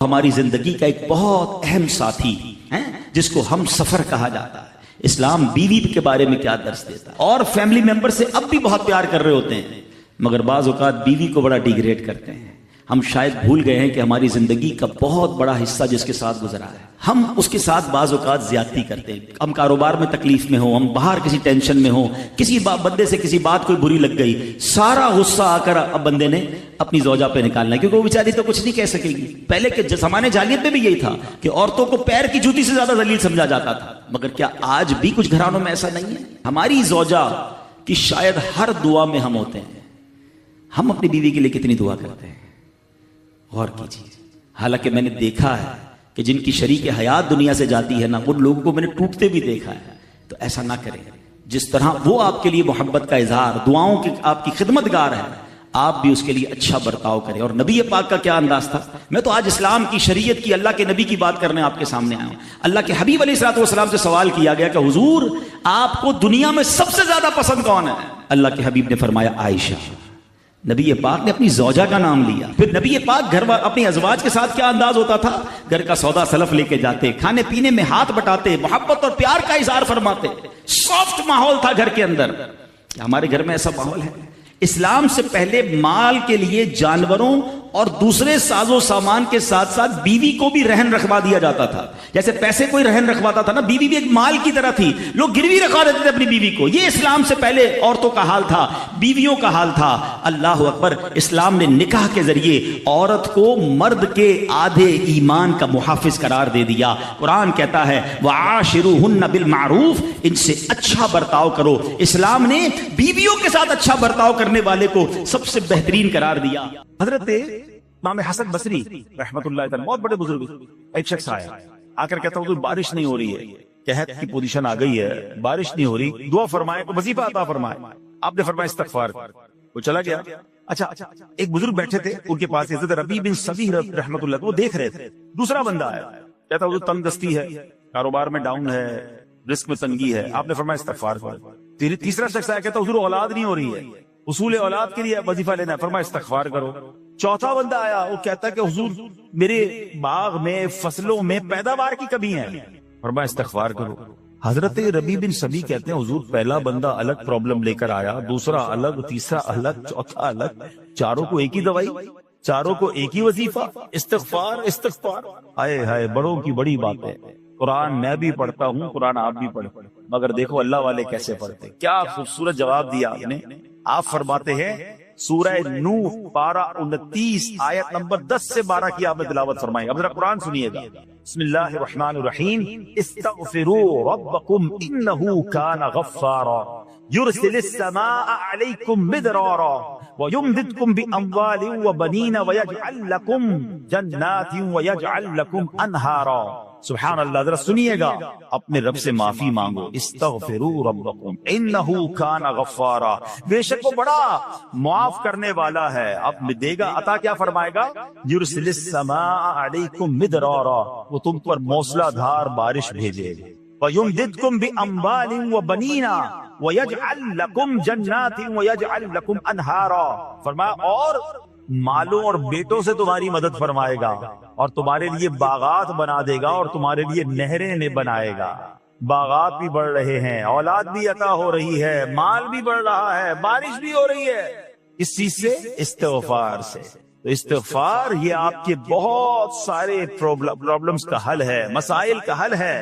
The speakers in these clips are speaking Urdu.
ہماری زندگی کا ایک بہت اہم ساتھی ہے جس کو ہم سفر کہا جاتا ہے۔ اسلام بیوی کے بارے میں کیا درس دیتا ہے؟ اور فیملی ممبر سے اب بھی بہت پیار کر رہے ہوتے ہیں، مگر بعض اوقات بیوی کو بڑا ڈیگریڈ کرتے ہیں۔ ہم شاید بھول گئے ہیں کہ ہماری زندگی کا بہت بڑا حصہ جس کے ساتھ گزرا ہے، ہم اس کے ساتھ بعض اوقات زیادتی کرتے ہیں۔ ہم کاروبار میں تکلیف میں ہوں، ہم باہر کسی ٹینشن میں ہوں، کسی بندے سے کسی بات کوئی بری لگ گئی، سارا غصہ آ کر اب بندے نے اپنی زوجہ پہ نکالنا ہے، کیونکہ وہ بیچاری تو کچھ نہیں کہہ سکے گی۔ پہلے کے زمانے جاہلیت میں بھی یہی تھا کہ عورتوں کو پیر کی جوتی سے زیادہ ذلیل سمجھا جاتا تھا، مگر کیا آج بھی کچھ گھرانوں میں ایسا نہیں ہے؟ ہماری زوجہ کی شاید ہر دعا میں ہم ہوتے ہیں۔ ہم اپنی بیوی کے لیے کتنی دعا کرتے ہیں، غور کیجیے۔ حالانکہ میں نے دیکھا ہے کہ جن کی شریک حیات دنیا سے جاتی ہے نا، ان لوگوں کو میں نے ٹوٹتے بھی دیکھا ہے۔ تو ایسا نہ کریں، جس طرح وہ آپ کے لیے محبت کا اظہار، دعاؤں کی آپ کی خدمت گار ہے، آپ بھی اس کے لیے اچھا برتاؤ کریں۔ اور نبی پاک کا کیا انداز تھا؟ میں تو آج اسلام کی، شریعت کی، اللہ کے نبی کی بات کرنے آپ کے سامنے آیا ہوں۔ اللہ کے حبیب علیہ الصلوۃ والسلام سے سوال کیا گیا کہ حضور آپ کو دنیا میں سب سے زیادہ پسند کون ہے؟ اللہ کے حبیب نے فرمایا عائشہ۔ نبی پاک نے اپنی زوجہ کا نام لیا۔ پھر نبی پاک گھر اپنی ازواج کے ساتھ کیا انداز ہوتا تھا؟ گھر کا سودا سلف لے کے جاتے، کھانے پینے میں ہاتھ بٹاتے، محبت اور پیار کا اظہار فرماتے، سافٹ ماحول تھا گھر کے اندر۔ ہمارے گھر میں ایسا ماحول ہے؟ اسلام سے پہلے مال کے لیے جانوروں اور دوسرے ساز و سامان کے ساتھ ساتھ بیوی کو بھی رہن رکھوا دیا جاتا تھا۔ جیسے پیسے کوئی رہن رکھواتا تھا نا، بیوی بھی ایک مال کی طرح تھی، لوگ گروی رکھوا دیتے تھے اپنی بیوی کو۔ یہ اسلام سے پہلے عورتوں کا حال تھا، بیویوں کا حال تھا۔ اللہ اکبر! اسلام نے نکاح کے ذریعے عورت کو مرد کے آدھے ایمان کا محافظ قرار دے دیا۔ قرآن کہتا ہے وَعَاشِرُوهُنَّ بِالْمَعْرُوفِ، ان سے اچھا برتاؤ کرو۔ اسلام نے بیویوں کے ساتھ اچھا برتاؤ کرنے والے کو سب سے بہترین قرار دیا۔ حضرت امام حسن بصری رحمت اللہ تعالی، بہت بڑے بزرگ، ایک شخص آ کر کہتا ہوں بارش نہیں ہو رہی ہے، قحط کی پوزیشن آ گئی ہے، بارش نہیں ہو رہی، دعا فرمائے، وظیفہ عطا فرمائے۔ آپ نے فرمایا استغفار، وہ چلا گیا۔ اچھا ایک بزرگ بیٹھے تھے ان کے پاس، حضرت ربیع بن صبیح رحمت اللہ، وہ دیکھ رہے تھے۔ دوسرا بندہ آیا، کہتا حضور تنگ دستی ہے، کاروبار میں ڈاؤن ہے، رزق میں تنگی ہے۔ آپ نے فرمایا استغفار کرو۔ تیسرا شخص آیا، کہتا حضور اولاد نہیں ہو رہی ہے، اصول اولاد کے لیے وظیفہ لینا ہے، فرمایا استغفار کرو۔ چوتھا بندہ آیا، وہ کہتا ہے کہ حضور میرے باغ میں، فصلوں میں پیداوار کی کمی ہے، فرمایا استغفار کرو۔ حضرت ربیع بن صبیح کہتے ہیں حضور پہلا بندہ الگ پرابلم لے کر آیا، دوسرا الگ، تیسرا الگ، چوتھا الگ، چاروں کو ایک ہی دوائی، چاروں کو ایک ہی وظیفہ، استغفار استغفار۔ ہائے ہائے، بڑوں کی بڑی بات ہے۔ قرآن میں بھی پڑھتا ہوں، قرآن آپ بھی پڑھتے ہیں، مگر دیکھو اللہ والے کیسے پڑھتے، کیا خوبصورت جواب دیا آپ نے۔ آپ فرماتے ہیں سورہ نوح پارہ 29 آیت نمبر 10 سے 12 کی آپ نے تلاوت فرمائی۔ اب ذرا قرآن سنیے گا۔ بسم اللہ الرحمن الرحیم، استغفروا ربکم انہ کان غفارا یرسل السماء علیکم مدرارا ویمددکم باموال وبنین ویجعل لکم جنات ویجعل لکم انہارا۔ سبحان اللہ، ذرا سنیے گا، اپنے رب سے معافی مانگو۔ استغفروا ربکم انہ کان غفارا، بے شک وہ بڑا معاف کرنے والا ہے، اب دے گا عطا، کیا فرمائے گا؟ یرسل السماء علیکم مدرارا، وہ تم پر موسلا دھار بارش بھیجے گا۔ وَيُمْدِدْكُمْ بِأَمْوَالٍ وَبَنِينَ وَيَجْعَلْ لَكُمْ جَنَّاتٍ وَيَجْعَلْ لَكُمْ أَنْهَارًا، فرمایا اور مالوں اور بیٹوں سے تمہاری مدد فرمائے گا، اور تمہارے لیے باغات بنا دے گا، اور تمہارے لیے نہریں بنائے گا۔ باغات بھی بڑھ رہے ہیں، اولاد بھی عطا ہو رہی ہے، مال بھی بڑھ رہا ہے، بارش بھی ہو رہی ہے، اس چیز سے، استغفار سے۔ تو استغفار یہ آپ کے بہت سارے پرابلمز کا حل ہے، مسائل کا حل ہے،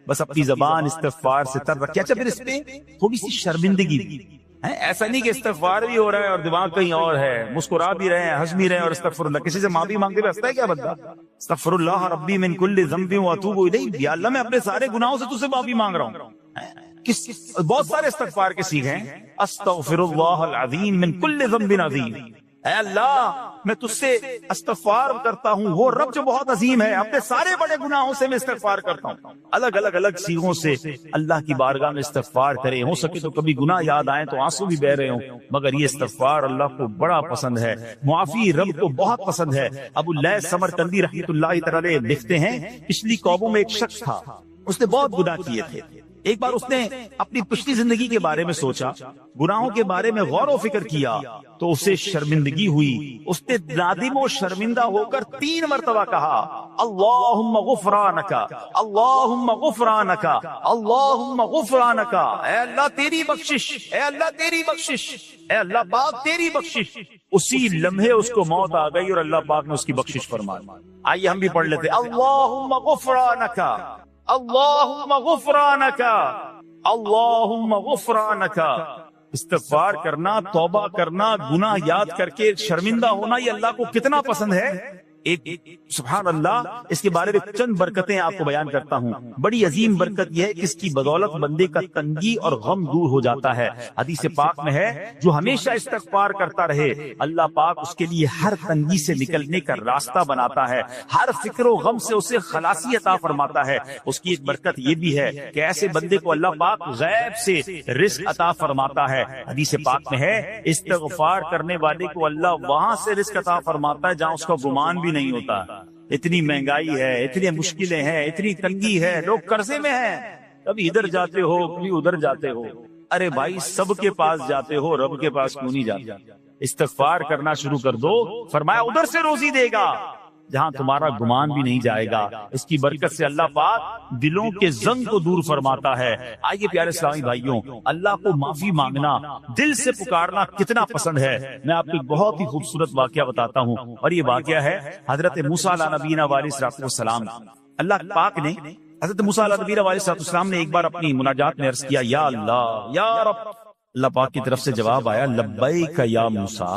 بس اپنی زبان استغفار سے تر رکھیں۔ اچھا پھر اس پہ تھوڑی سی شرمندگی بھی ہے، ایسا نہیں کہ استغفار بھی ہو رہا ہے اور دماغ کہیں اور ہے، مسکرا بھی رہے ہیں، ہنس بھی رہے ہیں، اور استغفر اللہ، کسی سے معافی مانگتے ہوئے ہنستا ہے کیا بندہ؟ استغفر اللہ ربی من کل ذنب واتوب الیہ، یا اللہ میں اپنے سارے گناہوں سے تجھ سے معافی مانگ رہا ہوں۔ بہت سارے استغفار کے سیکھے ہیں، استغفر اللہ العظیم من کل ذنب عظیم، اے اللہ میں تجھ سے استغفار کرتا ہوں، وہ رب جو بہت عظیم ہے، اپنے سارے بڑے گناہوں سے میں استغفار کرتا ہوں۔ الگ سیغوں سے اللہ کی بارگاہ میں استغفار کریں، ہو سکے تو کبھی گناہ یاد آئیں تو آنسو بھی بہ رہے ہوں، مگر یہ استغفار اللہ کو بڑا پسند ہے، معافی رب کو بہت پسند ہے۔ ابو اللیث سمرقندی رحمۃ اللہ تعالی لکھتے ہیں پچھلی قوموں میں ایک شخص تھا، اس نے بہت گناہ کیے تھے، ایک بار اس نے اپنی پچھلی زندگی کے بارے میں سوچا، گناہوں کے بارے میں غور و فکر کیا تو اسے شرمندگی ہوئی. اس نے نادم و شرمندہ ہو کر 3 مرتبہ کہا اللہم غفرانک، اللہم غفرانک، اللہم غفرانک. اے اللہ تیری بخشش، اے اللہ تیری بخشش، اے اللہ پاک تیری بخشش. اسی لمحے اس کو موت آ گئی اور اللہ پاک نے اس کی بخشش فرما دی. آئیے ہم بھی پڑھ لیتے اللہم غفرانک، اللہم غفرانک، اللہم غفرانک. استغفار کرنا، توبہ کرنا، گناہ یاد کر کے شرمندہ ہونا، یہ اللہ کو کتنا پسند ہے. ایک سبحان اللہ، اس کے بارے میں چند برکتیں آپ کو بیان کرتا ہوں. بڑی عظیم برکت یہ ہے کہ اس کی بدولت بندے کا تنگی اور غم دور ہو جاتا ہے. حدیث پاک میں ہے جو ہمیشہ استغفار کرتا رہے اللہ پاک اس کے لیے ہر تنگی سے نکلنے کا راستہ بناتا ہے، ہر فکر و غم سے اسے خلاصی عطا فرماتا ہے. اس کی ایک برکت یہ بھی ہے کہ ایسے بندے کو اللہ پاک غیب سے رزق عطا فرماتا ہے. حدیث پاک میں ہے استغفار کرنے والے کو اللہ وہاں سے رزق عطا فرماتا ہے جہاں اس کا گمان بھی نہیں ہوتا. اتنی مہنگائی ہے، اتنی مشکلیں ہیں، اتنی تنگی ہے، لوگ قرضے میں ہیں، کبھی ادھر جاتے ہو کبھی ادھر جاتے ہو. ارے بھائی سب کے پاس جاتے ہو، رب کے پاس کیوں نہیں جاتے؟ استغفار کرنا شروع کر دو، فرمایا ادھر سے روزی دے گا جہاں تمہارا گمان بھی نہیں جائے گا. اس کی برکت سے اللہ پاک دلوں کے زنگ کو دور فرماتا ہے. آئیے پیارے اسلامی بھائیوں، اللہ کو معافی مانگنا، دل سے پکارنا کتنا پسند ہے. میں آپ کو ایک بہت ہی خوبصورت واقعہ بتاتا ہوں، اور یہ واقعہ ہے حضرت موسیٰ علیہ نبینا علیہ السلام. اللہ پاک نے حضرت موسیٰ علیہ نبینا علیہ السلام نے ایک بار اپنی مناجات میں عرض کیا یا اللہ یا رب. اللہ پاک کی طرف سے جواب آیا لبیک یا موسیٰ.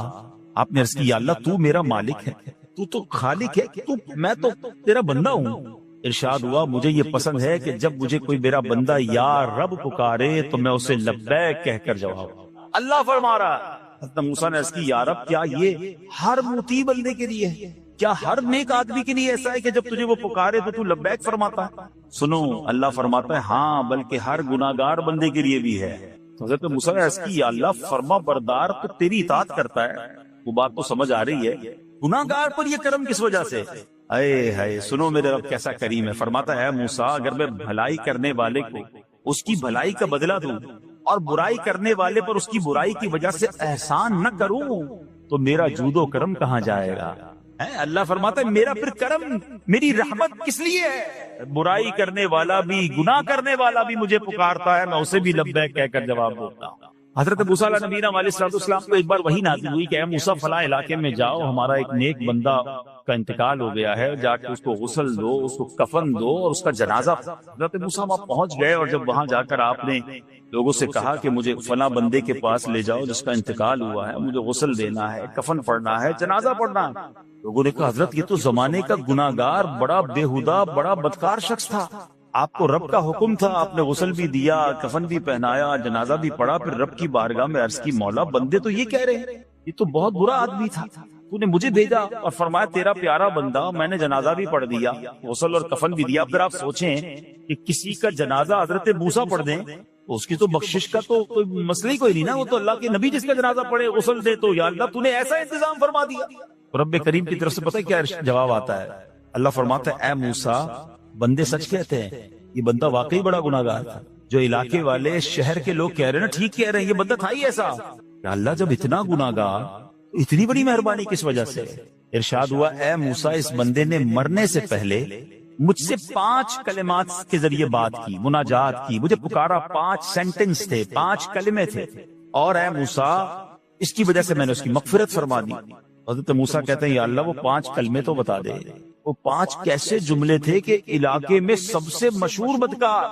آپ نے عرض کی یا اللہ تو میرا مالک ہے، تو خالق ہے، میں تو تیرا بندہ ہوں. ارشاد ہوا مجھے یہ پسند ہے کہ جب مجھے کوئی میرا بندہ یا رب پکارے تو میں اسے لبیک کہہ کر جواب. اللہ فرما رہا حضرت موسیٰ نے عرض کی یا رب کیا یہ ہر مطیع بندے کے لیے ہے؟ کیا ہر نیک آدمی کے لیے ایسا ہے کہ جب تجھے وہ پکارے تو لبیک فرماتا ہے؟ سنو اللہ فرماتا ہے ہاں بلکہ ہر گناہگار بندے کے لیے بھی ہے. تو حضرت موسیٰ نے عرض کی یا اللہ فرما بردار تو تیری اطاعت کرتا ہے. وہ بات تو سمجھ آ رہی ہے، گناہگار پر یہ کرم کس وجہ سے؟ اے ہے سنو میرے رب کیسا کریم ہے. فرماتا ہے موسیٰ اگر میں بھلائی کرنے والے کو اس کی بھلائی کا بدلہ دوں اور برائی کرنے والے پر اس کی برائی کی وجہ سے احسان نہ کروں تو میرا جود و کرم کہاں جائے گا؟ اللہ فرماتا ہے میرا پھر کرم، میری رحمت کس لیے ہے؟ برائی کرنے والا بھی، گناہ کرنے والا بھی مجھے پکارتا ہے، میں اسے بھی لبیک کہہ کر جواب دیتا ہوں. حضرت موسیٰ علیہ نبینا علیہ السلام کو ایک بار وحی نازل ہوئی کہ اے موسیٰ فلاں علاقے میں جاؤ، ہمارا ایک نیک بندہ کا انتقال ہو گیا ہے، جا کے اس کو غسل دو، اس کو کفن دو اور اس کا جنازہ. حضرت موسیٰ وہاں پہنچ گئے اور جب وہاں جا کر آپ نے لوگوں سے کہا کہ مجھے فلاں بندے کے پاس لے جاؤ جس کا انتقال ہوا ہے، مجھے غسل دینا ہے، کفن پڑھنا ہے، جنازہ پڑھنا ہے. لوگوں نے کہا حضرت یہ تو زمانے کا گناہگار، بڑا بےہودہ، بڑا بدکار شخص تھا، آپ کو رب کا حکم تھا، آپ نے غسل بھی دیا، کفن بھی پہنایا، جنازہ بھی پڑھا، پھر رب کی بارگاہ میں عرض کی مولا بندے تو یہ کہہ رہے ہیں یہ تو بہت برا آدمی تھا، تو نے مجھے بھیجا اور فرمایا تیرا پیارا بندہ، میں نے جنازہ بھی پڑھ دیا، غسل اور کفن بھی دیا. پھر آپ سوچیں کہ کسی کا جنازہ حضرت موسیٰ پڑھ دیں تو اس کی تو بخشش کا تو کوئی مسئلہ ہی کوئی نہیں نا، وہ تو اللہ کے نبی جس کا جنازہ پڑھے غسل دے تو یا اللہ تو نے ایسا انتظام فرما دیا. رب کریم کی طرف سے پتہ کیا جواب آتا ہے؟ اللہ فرماتا ہے اے موسیٰ بندے سچ کہتے ہیں، یہ بندہ واقعی بڑا گناہگار تھا. جو علاقے والے شہر کے لوگ کہہ رہے ہیں نا ٹھیک کہہ رہے ہیں، یہ بندہ تھا ہی ایسا. یا اللہ جب اتنا گناہگار اتنی بڑی مہربانی کس وجہ سے؟ ارشاد ہوا اے موسیٰ اس بندے نے مرنے سے پہلے مجھ سے 5 کلمات کے ذریعے بات کی، مناجات کی، مجھے پکارا، 5 سینٹنس تھے، 5 کلمے تھے، اور اے موسیٰ اس کی وجہ سے میں نے اس کی مغفرت فرما دی. حضرت موسیٰ کہتے ہیں یا اللہ وہ 5 کلمے تو بتا دے، وہ 5 کیسے جملے تھے کہ علاقے میں سب سے مشہور بدکار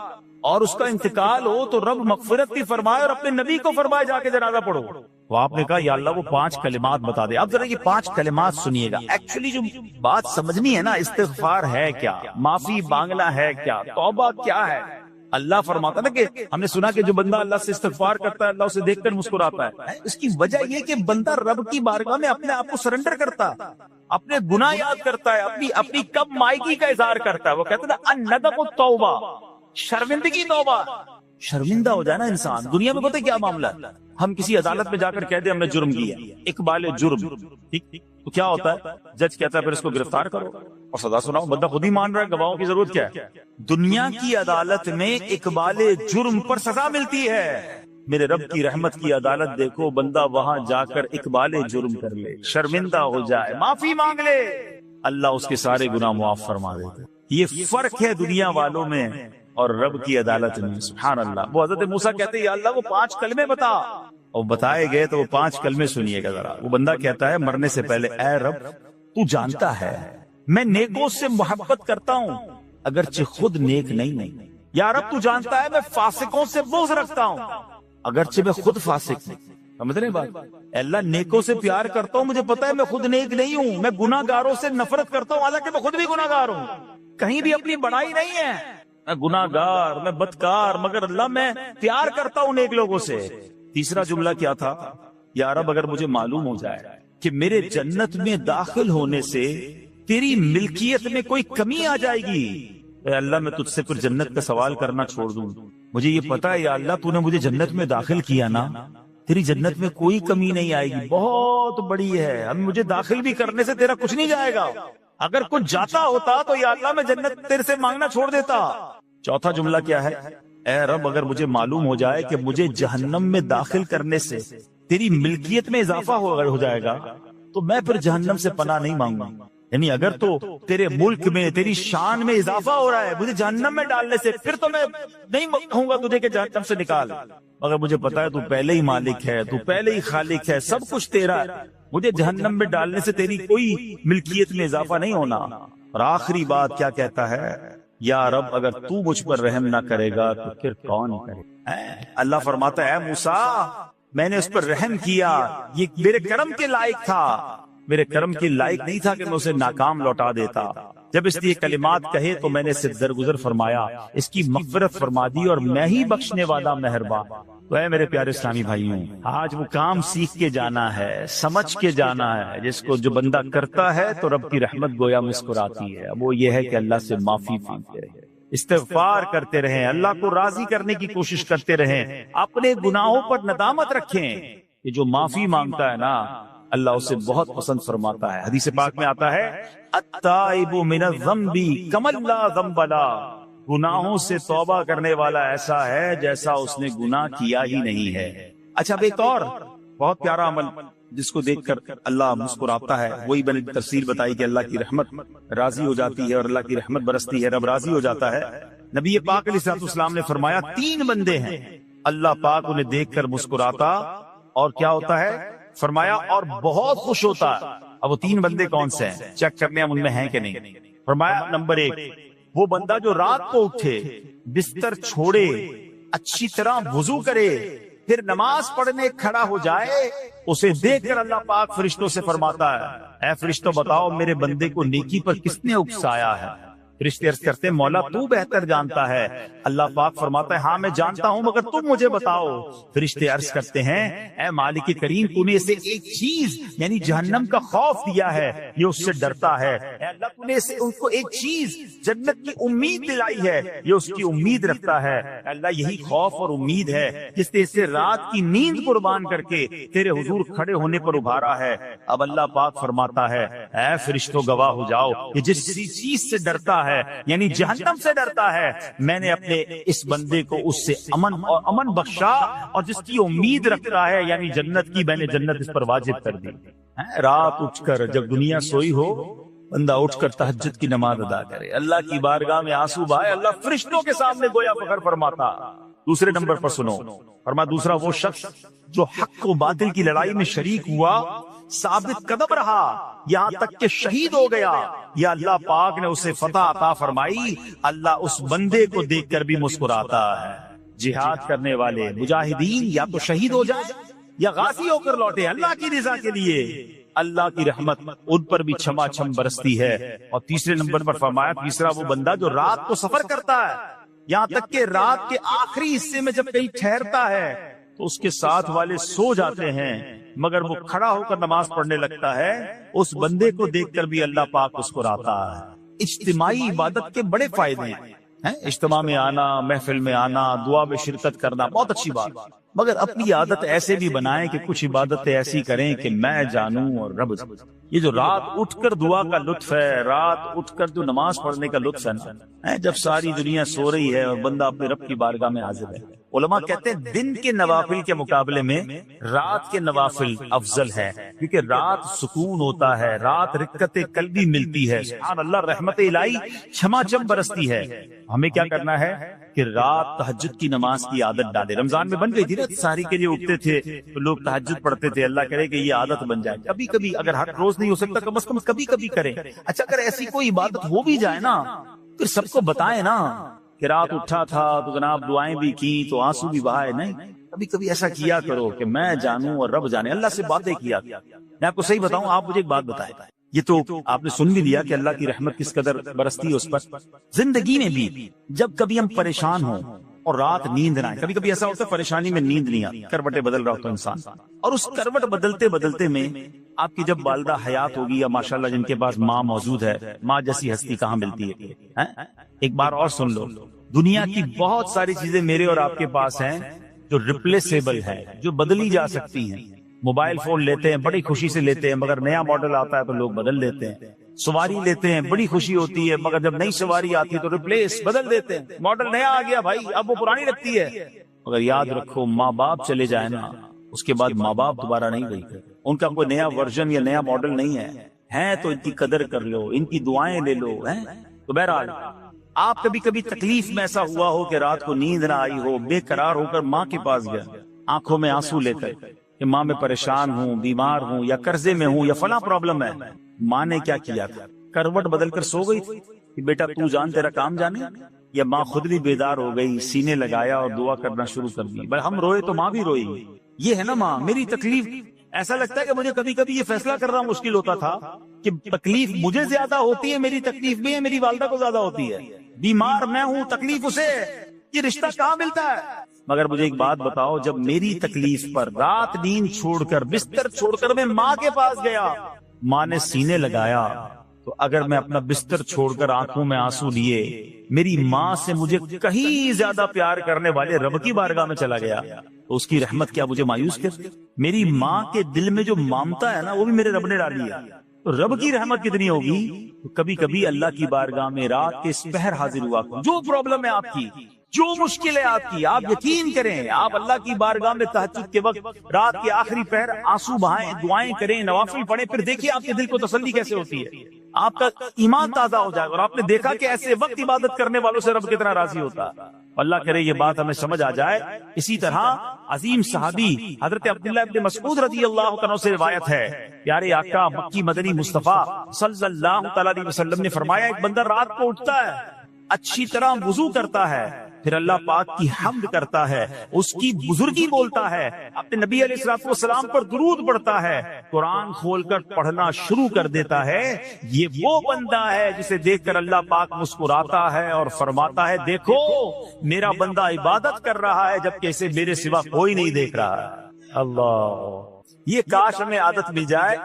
اور اس کا انتقال ہو تو رب مغفرت بھی فرمائے اور اپنے نبی کو فرمائے جا کے جنازہ پڑھو. وہ آپ نے کہا یا اللہ وہ 5 کلمات بتا دے. اب ذرا یہ 5 کلمات سنیے گا. ایکچولی جو بات سمجھنی ہے نا، استغفار ہے کیا، معافی مانگنا ہے کیا، توبہ کیا ہے. اللہ فرماتا نا کہ ہم نے سنا کہ جو بندہ اللہ سے استغفار کرتا ہے اللہ اسے دیکھ کر مسکراتا ہے. اس کی وجہ یہ کہ بندہ رب کی بارگاہ میں اپنے آپ کو سرنڈر کرتا ہے، اپنے گناہ یاد کرتا ہے، اپنی کم مائگی کا اظہار کرتا ہے. وہ کہتے ہیں نا الندم التوبہ، شرمندگی توبہ. شرمندہ ہو جائے نا انسان، دنیا میں پتہ کیا معاملہ ہے، ہم کسی عدالت میں جا کر کہہ دیں ہم نے جرم کیا، اقبال جرم، ٹھیک، تو کیا ہوتا ہے؟ جج کہتا ہے پھر اس کو گرفتار کرو اور سزا سناؤ، بندہ خود ہی مان رہا ہے، گواہوں کی ضرورت کیا ہے؟ دنیا کی عدالت میں اقبال جرم پر سزا ملتی ہے، میرے رب کی رحمت کی عدالت دیکھو، بندہ وہاں جا کر اقبال جرم کر لے، شرمندہ ہو جائے، معافی مانگ لے، اللہ اس کے سارے گناہ معاف فرما دیتے۔ یہ فرق ہے دنیا والوں میں اور رب کی عدالت میں، سبحان اللہ۔ وہ حضرت موسیٰ کہتے ہیں یا اللہ وہ 5 کلمے بتا، اور بتائے گئے تو وہ 5 کلمے سنیے گا ذرا۔ وہ بندہ کہتا ہے مرنے سے پہلے، اے رب تو جانتا ہے میں نیکوں سے محبت کرتا ہوں اگرچہ خود نیک نہیں ہوں، یا رب تو جانتا ہے میں فاسقوں سے بغض رکھتا ہوں اگرچہ میں خود فاسق ہوں۔ سمجھ رہے ہیں بات؟ اللہ نیکوں سے پیار کرتا ہوں، مجھے پتا ہے میں خود نیک نہیں ہوں، میں گناہ گاروں سے نفرت کرتا ہوں حالانکہ میں خود بھی گناہ گار ہوں، کہیں بھی اپنی بڑائی نہیں ہے، میں گناہ گار، میں بدکار، مگر اللہ میں پیار کرتا ہوں نیک لوگوں سے۔ تیسرا جملہ کیا تھا؟ یا رب اگر مجھے معلوم ہو جائے کہ میرے جنت میں داخل ہونے سے تیری ملکیت میں کوئی کمی آ جائے گی، اے اللہ میں تجھ سے پھر جنت کا سوال کرنا چھوڑ دوں، مجھے یہ پتا ہے یا اللہ تو نے مجھے جنت میں داخل کیا نا، تیری جنت میں کوئی کمی نہیں آئے گی، بہت بڑی ہے، اب مجھے داخل بھی کرنے سے تیرا کچھ نہیں جائے گا، اگر کچھ جاتا ہوتا تو یا اللہ میں جنت تیرے سے مانگنا چھوڑ دیتا۔ چوتھا جملہ کیا ہے؟ اے رب اگر مجھے معلوم ہو جائے کہ مجھے جہنم میں داخل کرنے سے تیری ملکیت میں اضافہ ہو جائے گا تو میں پھر جہنم سے پناہ نہیں مانگوں گا، یعنی اگر تو تیرے ملک میں تیری شان میں اضافہ ہو رہا ہے مجھے جہنم میں ڈالنے سے، پھر تو میں نہیں کہوں گا تجھے کہ جہنم سے نکال، مگر مجھے پتا ہے تو پہلے ہی مالک ہے، تو پہلے ہی خالق ہے، سب کچھ تیرا ہے، مجھے جہنم میں ڈالنے سے تیری کوئی ملکیت میں اضافہ نہیں ہونا۔ اور آخری بات کیا کہتا ہے؟ یا رب اگر تو مجھ پر رحم نہ کرے گا تو پھر کون کرے؟ اللہ فرماتا ہے اے موسیٰ میں نے اس پر رحم کیا، یہ میرے کرم کے لائق تھا، میرے کرم کے لائق نہیں تھا کہ میں اسے ناکام لوٹا دیتا، جب اس لیے کلمات کہے تو میں نے اسے درگزر فرمایا، اس کی مغفرت فرما دی اور میں ہی بخشنے والا مہربان۔ تو اے میرے پیارے اسلامی بھائیوں، آج وہ کام سیکھ کے جانا ہے، سمجھ کے جانا ہے، جس کو جو بندہ کرتا ہے تو رب کی رحمت گویا مسکراتی ہے۔ اب وہ یہ ہے کہ اللہ سے معافی مانگتے رہے، استغفار کرتے رہیں، اللہ کو راضی کرنے کی کوشش کرتے رہیں، اپنے گناہوں پر ندامت رکھیں، کہ جو معافی مانگتا ہے نا اللہ اسے بہت پسند فرماتا ہے۔ حدیث پاک میں آتا ہے التائب من الذنب کمن لا ذنب له، گناہوں سے توبہ کرنے والا ایسا ہے جیسا اس نے گناہ کیا ہی نہیں ہے۔ اچھا اب ایک اور بہت پیارا عمل جس کو دیکھ کر اللہ مسکراتا ہے، وہی میں نے تفصیل بتائی کہ اللہ کی رحمت راضی ہو جاتی ہے اور اللہ کی رحمت برستی ہے، رب راضی ہو جاتا ہے۔ نبی پاک علیہ الصلوۃ والسلام نے فرمایا 3 بندے ہیں اللہ پاک انہیں دیکھ کر مسکراتا اور کیا ہوتا ہے؟ فرمایا اور بہت خوش ہوتا ہے۔ اب وہ 3 بندے کون سے ہیں؟ چیک کرنے ہم ان میں ہیں کہ نہیں۔ فرمایا نمبر 1 وہ بندہ جو رات کو اٹھے، بستر چھوڑے، اچھی طرح وضو کرے، پھر نماز پڑھنے کھڑا ہو جائے، اسے دیکھ کر اللہ پاک فرشتوں سے فرماتا ہے اے فرشتوں بتاؤ میرے بندے کو نیکی پر کس نے اکسایا ہے؟ فرشتے عرض کرتے ہیں مولا تو بہتر جانتا ہے۔ اللہ پاک فرماتا ہے ہاں میں جانتا ہوں مگر تم مجھے بتاؤ۔ فرشتے عرض کرتے ہیں اے مالک کریم تو نے اسے ایک چیز یعنی جہنم کا خوف دیا ہے، یہ اس سے ڈرتا ہے۔ اے اللہ تو نے اسے ان کو ایک چیز جنت کی امید دلائی ہے، یہ اس کی امید رکھتا ہے۔ اے اللہ یہی خوف اور امید ہے جس نے اسے رات کی نیند قربان کر کے تیرے حضور کھڑے ہونے پر ابھارا ہے۔ اب اللہ پاک فرماتا ہے اے فرشتوں گواہ ہو جاؤ کہ جس چیز سے ڈرتا ہے یعنی جہنم سے ڈرتا ہے، میں نے اپنے اس بندے کو اس سے امن بخشا، اور جس کی امید رکھتا ہے یعنی جنت کی میں نے جنت اس پر واجب کر دی۔ رات اٹھ کر جب دنیا سوئی ہو بندہ اٹھ کر تہجد کی نماز ادا کرے، اللہ کی بارگاہ میں آنسو بہائے، اللہ فرشتوں کے سامنے گویا فخر فرماتا۔ دوسرے نمبر پر سنو، فرمایا دوسرا وہ شخص جو حق و باطل کی لڑائی میں شریک ہوا، ثابت قدم رہا یہاں تک کہ شہید ہو گیا، یا اللہ پاک نے اسے فتح عطا فرمائی، اللہ اس بندے کو دیکھ کر بھی مسکراتا ہے۔ جہاد کرنے والے مجاہدین یا تو شہید ہو جائے یا غازی ہو کر لوٹے اللہ کی رضا کے لیے، اللہ کی رحمت ان پر بھی چھما چھم برستی ہے۔ اور تیسرے نمبر پر فرمایا تیسرا وہ بندہ جو رات کو سفر کرتا ہے، یہاں تک کہ رات کے آخری حصے میں جب کہیں ٹھہرتا ہے تو اس کے ساتھ والے سو جاتے ہیں مگر وہ کھڑا ہو کر نماز پڑھنے لگتا ہے، اس بندے کو دیکھ کر بھی اللہ پاک مسکراتا ہے۔ اجتماعی عبادت کے بڑے فائدے ہیں، اجتماع میں آنا، محفل میں آنا، دعا میں شرکت کرنا بہت اچھی بات، مگر اپنی عادت ایسے بھی بنائیں کہ کچھ عبادتیں ایسی کریں کہ میں جانوں اور رب جانوں۔ یہ جو رات اٹھ کر دعا کا لطف ہے، رات اٹھ کر جو نماز پڑھنے کا لطف ہے نا، جب ساری دنیا سو رہی ہے اور بندہ اپنے رب کی بارگاہ میں حاضر ہے۔ علماء کہتے ہیں دن کے نوافل کے مقابلے میں رات کے نوافل افضل ہے، کیونکہ رات سکون ہوتا ہے، رات رکعت قلبی ملتی ہے، سبحان اللہ، رحمت الہی چھماچم برستی ہے۔ ہمیں کیا کرنا ہے کہ رات تہجد کی نماز کی عادت ڈالے۔ رمضان میں بن گئی تھی نا، سحری کے لیے اٹھتے تھے تو لوگ تہجد پڑھتے تھے، اللہ کرے کہ یہ عادت بن جائے۔ کبھی کبھی، اگر ہر روز نہیں ہو سکتا کم از کم کبھی کبھی کریں۔ اچھا اگر ایسی کوئی عبادت ہو بھی جائے نا، پھر سب کو بتائیں نا کہ رات اٹھا تھا تو جناب دعائیں بھی کی تو آنسو بھی بہائے۔ نہیں، کبھی کبھی ایسا کیا کرو کہ میں جانوں اور رب جانے، اللہ سے باتیں کیا۔ میں آپ کو صحیح بتاؤں، آپ مجھے ایک بات بتائیں، یہ تو آپ نے سن بھی لیا کہ اللہ کی رحمت کس قدر برستی ہے اس پر۔ زندگی میں بھی جب کبھی ہم پریشان ہوں اور رات نیند نہ آئے، کبھی کبھی ایسا ہوتا ہے پریشانی میں نیند نہیں آتی، کروٹیں بدل رہا ہوتا انسان، اور اس کروٹ بدلتے بدلتے میں آپ کی جب والدہ حیات ہوگی یا ماشاءاللہ جن کے پاس ماں موجود ہے، ماں جیسی ہستی کہاں ملتی ہے۔ ایک بار اور سن لو، دنیا کی بہت ساری چیزیں میرے اور آپ کے پاس ہیں جو ریپلیسیبل ہے، جو بدلی جا سکتی ہیں۔ موبائل فون لیتے ہیں، بڑی خوشی سے لیتے ہیں، مگر نیا ماڈل آتا ہے تو لوگ بدل دیتے ہیں۔ سواری لیتے ہیں، بڑی خوشی ہوتی ہے، مگر جب نئی سواری آتی ہے تو ریپلیس بدل دیتے ہیں۔ ماڈل نیا آ گیا بھائی، اب وہ پرانی لگتی ہے۔ مگر یاد رکھو، ماں باپ چلے جائیں نا، اس کے بعد ماں باپ دوبارہ نہیں وہی کرتے، ان کا کوئی نیا ورژن یا نیا ماڈل نہیں ہے تو ان کی قدر کر لو، ان کی دعائیں لے لو۔ تو بہرحال آپ کبھی کبھی تکلیف میں ایسا ہوا ہو کہ رات کو نیند نہ آئی ہو، بے قرار ہو کر ماں کے پاس گیا، آنکھوں میں آنسو لے کر کہ ماں میں پریشان ہوں، بیمار ہوں، یا قرضے میں ہوں، یا فلاں پرابلم ہے۔ ماں نے کیا کیا تھا؟ کروٹ بدل کر سو گئی تھی کہ بیٹا تو جان تیرا کام جانے، یا ماں خود بھی بیدار ہو گئی، سینے لگایا اور دعا کرنا شروع کر دی۔ بھائی ہم روئے تو ماں بھی روئی۔ یہ ہے نا ماں، میری تکلیف، ایسا لگتا ہے کہ مجھے کبھی کبھی یہ فیصلہ کرنا مشکل ہوتا تھا کہ تکلیف مجھے زیادہ ہوتی ہے، میری تکلیف بھی ہے، میری والدہ کو زیادہ ہوتی ہے، بیمار میں ہوں، تکلیف اسے، یہ رشتہ کہاں ملتا ہے؟ مگر مجھے ایک بات بتاؤ، جب میری تکلیف پر رات نیند چھوڑ کر، بستر چھوڑ کر میں ماں کے پاس گیا، ماں نے سینے لگایا، تو اگر میں اپنا بستر چھوڑ کر آنکھوں میں آنسو لیے میری ماں سے مجھے کہیں زیادہ پیار کرنے والے رب کی بارگاہ میں چلا گیا، تو اس کی رحمت کیا مجھے مایوس کرتی؟ میری ماں کے دل میں جو ممتا ہے نا، وہ بھی میرے رب نے ڈالی ہے، تو رب کی رحمت کتنی ہوگی؟ تو کبھی کبھی اللہ کی بارگاہ میں رات کے اس پہر حاضر ہوا کرو، جو پرابلم ہے آپ کی، جو مشکل ہے آپ کی، آپ یقین کریں، آپ اللہ کی بارگاہ میں تہجد کے وقت رات کے آخری پہر آنسو بہائیں، دعائیں کریں، نوافل پڑھیں، پھر دیکھیے آپ کے دل کو تسلی کیسے ہوتی ہے، آپ کا ایمان تازہ ہو جائے گا، اور آپ نے دیکھا کہ ایسے وقت عبادت کرنے والوں سے رب کتنا راضی ہوتا ہے۔ اللہ کرے یہ بات ہمیں سمجھ آ جائے۔ اسی طرح عظیم صحابی حضرت عبداللہ ابن مسعود رضی اللہ عنہ سے روایت ہے، پیارے آقا مکی مدنی مصطفیٰ صلی اللہ تعالی علیہ وسلم نے فرمایا، ایک بندہ رات کو اٹھتا ہے، اچھی طرح وضو کرتا ہے، پھر اللہ پاک کی حمد کرتا ہے، اس کی بزرگی بولتا ہے، اپنے نبی علیہ الصلوۃ والسلام پر درود پڑھتا ہے، قرآن کھول کر پڑھنا شروع کر دیتا ہے، یہ وہ بندہ ہے جسے دیکھ کر اللہ پاک مسکراتا ہے اور فرماتا ہے، دیکھو میرا بندہ عبادت کر رہا ہے جبکہ اسے میرے سوا کوئی نہیں دیکھ رہا۔ اللہ، یہ کاش ہمیں عادت مل جائے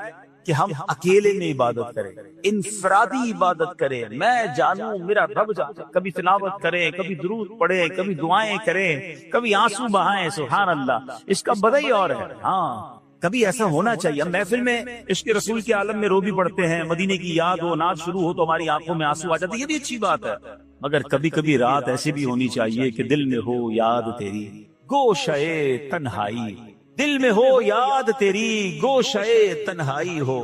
کہ ہم اکیلے میں عبادت کریں، انفرادی عبادت کریں، میں جانوں میرا رب جانے، کبھی تلاوت کریں، کبھی درود پڑھیں، کبھی دعائیں کریں، کبھی آنسو بہائیں، سبحان اللہ، اس کا بدہ ہی اور ہے۔ ہاں کبھی ایسا ہونا چاہیے، ہم محفل میں عشق رسول کے عالم میں رو بھی پڑھتے ہیں، مدینے کی یاد ہو، نعت شروع ہو تو ہماری آنکھوں میں آنسو آ جاتے ہیں، یہ بھی اچھی بات ہے، مگر کبھی کبھی رات ایسی بھی ہونی چاہیے کہ دل میں ہو یاد تیری گوشئے تنہائی، دل میں ہو یاد تیری گوشئے تنہائی ہو،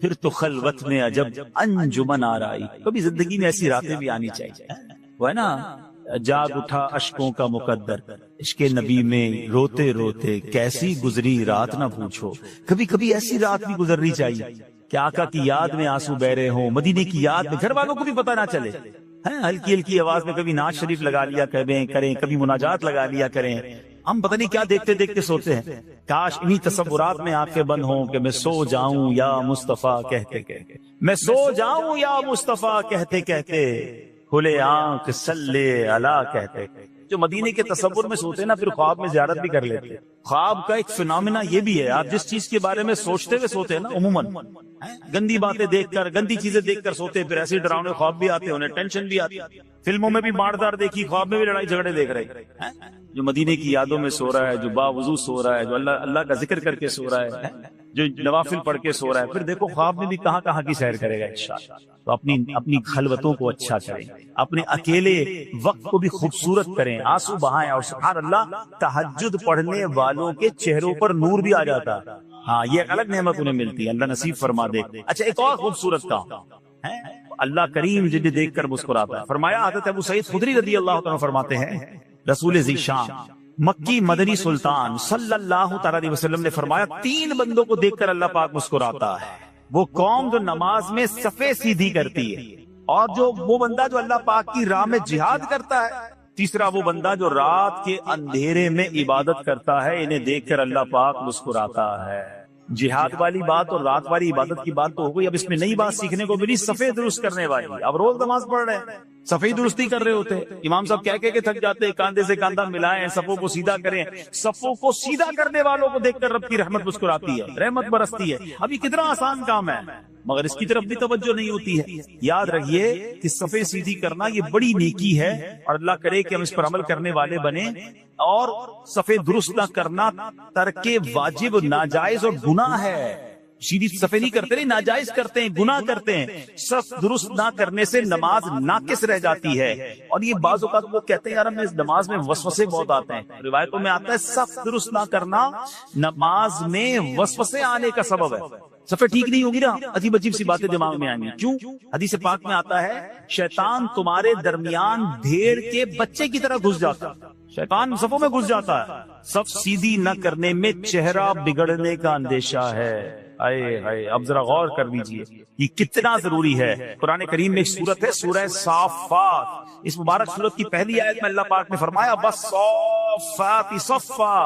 پھر تو خلوت میں عجب انجمن آرائی۔ کبھی زندگی میں ایسی راتیں بھی آنی چاہیے، وہ ہے نا، جاگ اٹھا اشکوں کا مقدر، عشق نبی میں روتے روتے کیسی گزری رات نہ پوچھو۔ کبھی کبھی ایسی رات بھی گزرنی چاہیے کہ آقا کی یاد میں آنسو بہ رہے ہوں، مدینے کی یاد میں، گھر والوں کو بھی پتہ نہ چلے، ہلکی ہلکی آواز میں کبھی نعت شریف لگا لیا کریں، کبھی مناجات لگا لیا کریں، ہم پتہ نہیں کیا دیکھتے دیکھتے سوتے ہیں۔ کاش انہی تصورات میں آنکھیں بند ہوں کہ میں سو جاؤں یا مصطفیٰ کہتے کہتے، میں سو جاؤں یا مصطفیٰ کہتے کہتے، کھلے آنکھ صلی علی کہتے۔ جو مدینے کے تصور میں سوتے ہیں نا، پھر خواب میں زیارت بھی کر لیتے۔ خواب کا ایک فنامنا یہ بھی ہے، آپ جس چیز کے بارے میں سوچتے ہوئے سوتے ہیں نا، عموماً گندی باتیں دیکھ کر، گندی چیزیں دیکھ کر سوتے ہیں، پھر ایسے ڈراؤنے خواب بھی آتے ہیں، انہیں ٹینشن بھی آتی ہے۔ فلموں میں بھی ماردار دیکھی، خواب میں بھی لڑائی جھگڑے دیکھ رہے ہیں، جو مدینے کی یادوں میں سو رہا ہے، جو باوضو سو رہا ہے، جو اللہ کا ذکر کر کے سو رہا ہے، جو نوافل پڑھ کے سو رہا ہے، پھر دیکھو خواب میں بھی کہاں کہاں کی سیر کرے گا انشاءاللہ۔ تو اپنی خلوتوں کو اچھا کریں، اپنے اکیلے وقت کو بھی خوبصورت کریں، آنسو بہائیں، اور سبحان اللہ تہجد پڑھنے والوں کے چہروں پر نور بھی آ جاتا ہے۔ ہاں، یہ ایک الگ نعمت انہیں ملتی ہے، اللہ نصیب فرما دے۔ اچھا، ایک اور خوبصورت کام ہے، اللہ کریم جنہیں دیکھ کر مسکراتا ہے۔ فرمایا حضرت ابو سعید خدری رضی اللہ تعالیٰ فرماتے ہیں، رسول ذیشان مکی مدنی سلطان صلی اللہ تعالیٰ علیہ وسلم نے فرمایا 3 بندوں کو دیکھ کر اللہ پاک مسکراتا ہے۔ وہ قوم جو نماز میں صفیں سیدھی کرتی ہے، اور وہ بندہ جو اللہ پاک کی راہ میں جہاد کرتا ہے، تیسرا وہ بندہ جو رات کے اندھیرے میں عبادت کرتا ہے، انہیں دیکھ کر اللہ پاک مسکراتا ہے۔ جہاد والی بات اور رات والی عبادت کی بات تو ہو گئی، اب اس میں نئی بات سیکھنے کو ملی، صفیں درست کرنے والی۔ اب روز نماز پڑھ رہے ہیں، صفیں درستی کر رہے ہوتے ہیں، امام صاحب کہہ کے تھک جاتے ہیں، کاندھے سے کاندھا ملائیں، صفوں کو سیدھا کریں۔ صفوں کو سیدھا کرنے والوں کو دیکھ کر رب کی رحمت مسکراتی ہے، رحمت برستی ہے۔ اب یہ کتنا آسان کام ہے، مگر اس کی طرف بھی توجہ نہیں ہوتی ہے۔ یاد رکھیے کہ صفیں سیدھی کرنا یہ بڑی نیکی ہے، اور اللہ کرے کہ ہم اس پر عمل کرنے والے بنیں۔ اور صفیں درست نہ کرنا ترک واجب، ناجائز اور گناہ ہے۔ سیدھی صفیں نہیں کرتے، نہیں، ناجائز کرتے ہیں، گناہ کرتے ہیں۔ صف درست نہ کرنے سے نماز ناقص رہ جاتی ہے۔ اور یہ بعض اوقات وہ کہتے ہیں یار ہمیں نماز میں وسوسے بہت آتے ہیں، روایتوں میں آتا ہے صف درست نہ کرنا نماز میں وسوسے آنے کا سبب ہے۔ صفیں ٹھیک نہیں ہوگی نا، عجیب عجیب سی باتیں دماغ میں آئیں گی۔ کیوں؟ حدیث پاک میں آتا ہے شیطان تمہارے درمیان بھیڑ کے بچے کی طرح گھس جاتا ہے، شیطان صفوں میں گھس جاتا ہے۔ صف سیدھی نہ کرنے میں چہرہ بگڑنے کا اندیشہ ہے۔ اب ذرا غور کر لیجیے یہ کتنا ضروری ہے۔ قرآن کریم میں ایک سورت ہے، سورہ صافات۔ اس مبارک سورت کی پہلی آیت میں اللہ پاک نے فرمایا وَالصَّافَّاتِ صَفًّا،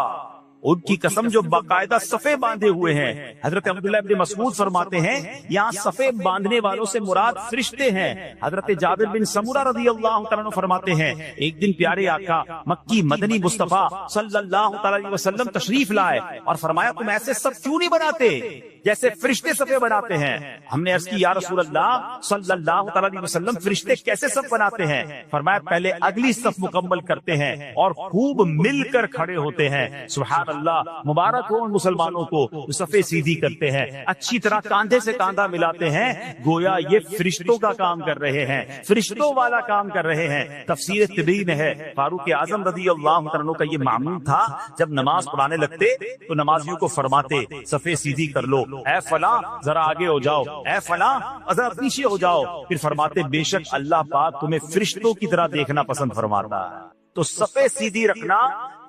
ان کی قسم جو باقاعدہ صفیں باندھے ہوئے ہیں۔ حضرت عبداللہ ابن مسعود فرماتے ہیں یہاں صفیں باندھنے والوں سے مراد فرشتے ہیں۔ حضرت جابر بن سمورہ رضی اللہ تعالیٰ عنہ فرماتے ہیں ایک دن پیارے آقا مکی مدنی مصطفیٰ صلی اللہ تعالیٰ علیہ وسلم تشریف لائے اور فرمایا تم ایسے صف کیوں نہیں بناتے جیسے فرشتے صفیں بناتے ہیں؟ ہم نے عرض کی یا رسول اللہ صلی اللہ تعالیٰ علیہ وسلم فرشتے کیسے صف بناتے ہیں؟ فرمایا پہلے اگلی صف مکمل کرتے ہیں اور خوب مل کر کھڑے ہوتے ہیں۔ سبحان اللہ، مبارک ہو ان مسلمانوں کو صفیں سیدھی کرتے ہیں، اچھی طرح کاندھے سے کاندھا ملاتے ہیں، گویا یہ فرشتوں کا کام کر رہے ہیں، فرشتوں والا کام کر رہے ہیں۔ تفسیر طبری میں ہے فاروق اعظم رضی اللہ عنہ کا یہ معمول تھا، جب نماز پڑھانے لگتے تو نمازیوں کو فرماتے صفیں سیدھی کر لو، اے فلاں ذرا آگے ہو جاؤ، اے فلاں ذرا پیچھے ہو جاؤ، پھر فرماتے بے شک اللہ پاک تمہیں فرشتوں کی طرح دیکھنا پسند فرماتا ہے۔ تو صفیں سیدھی رکھنا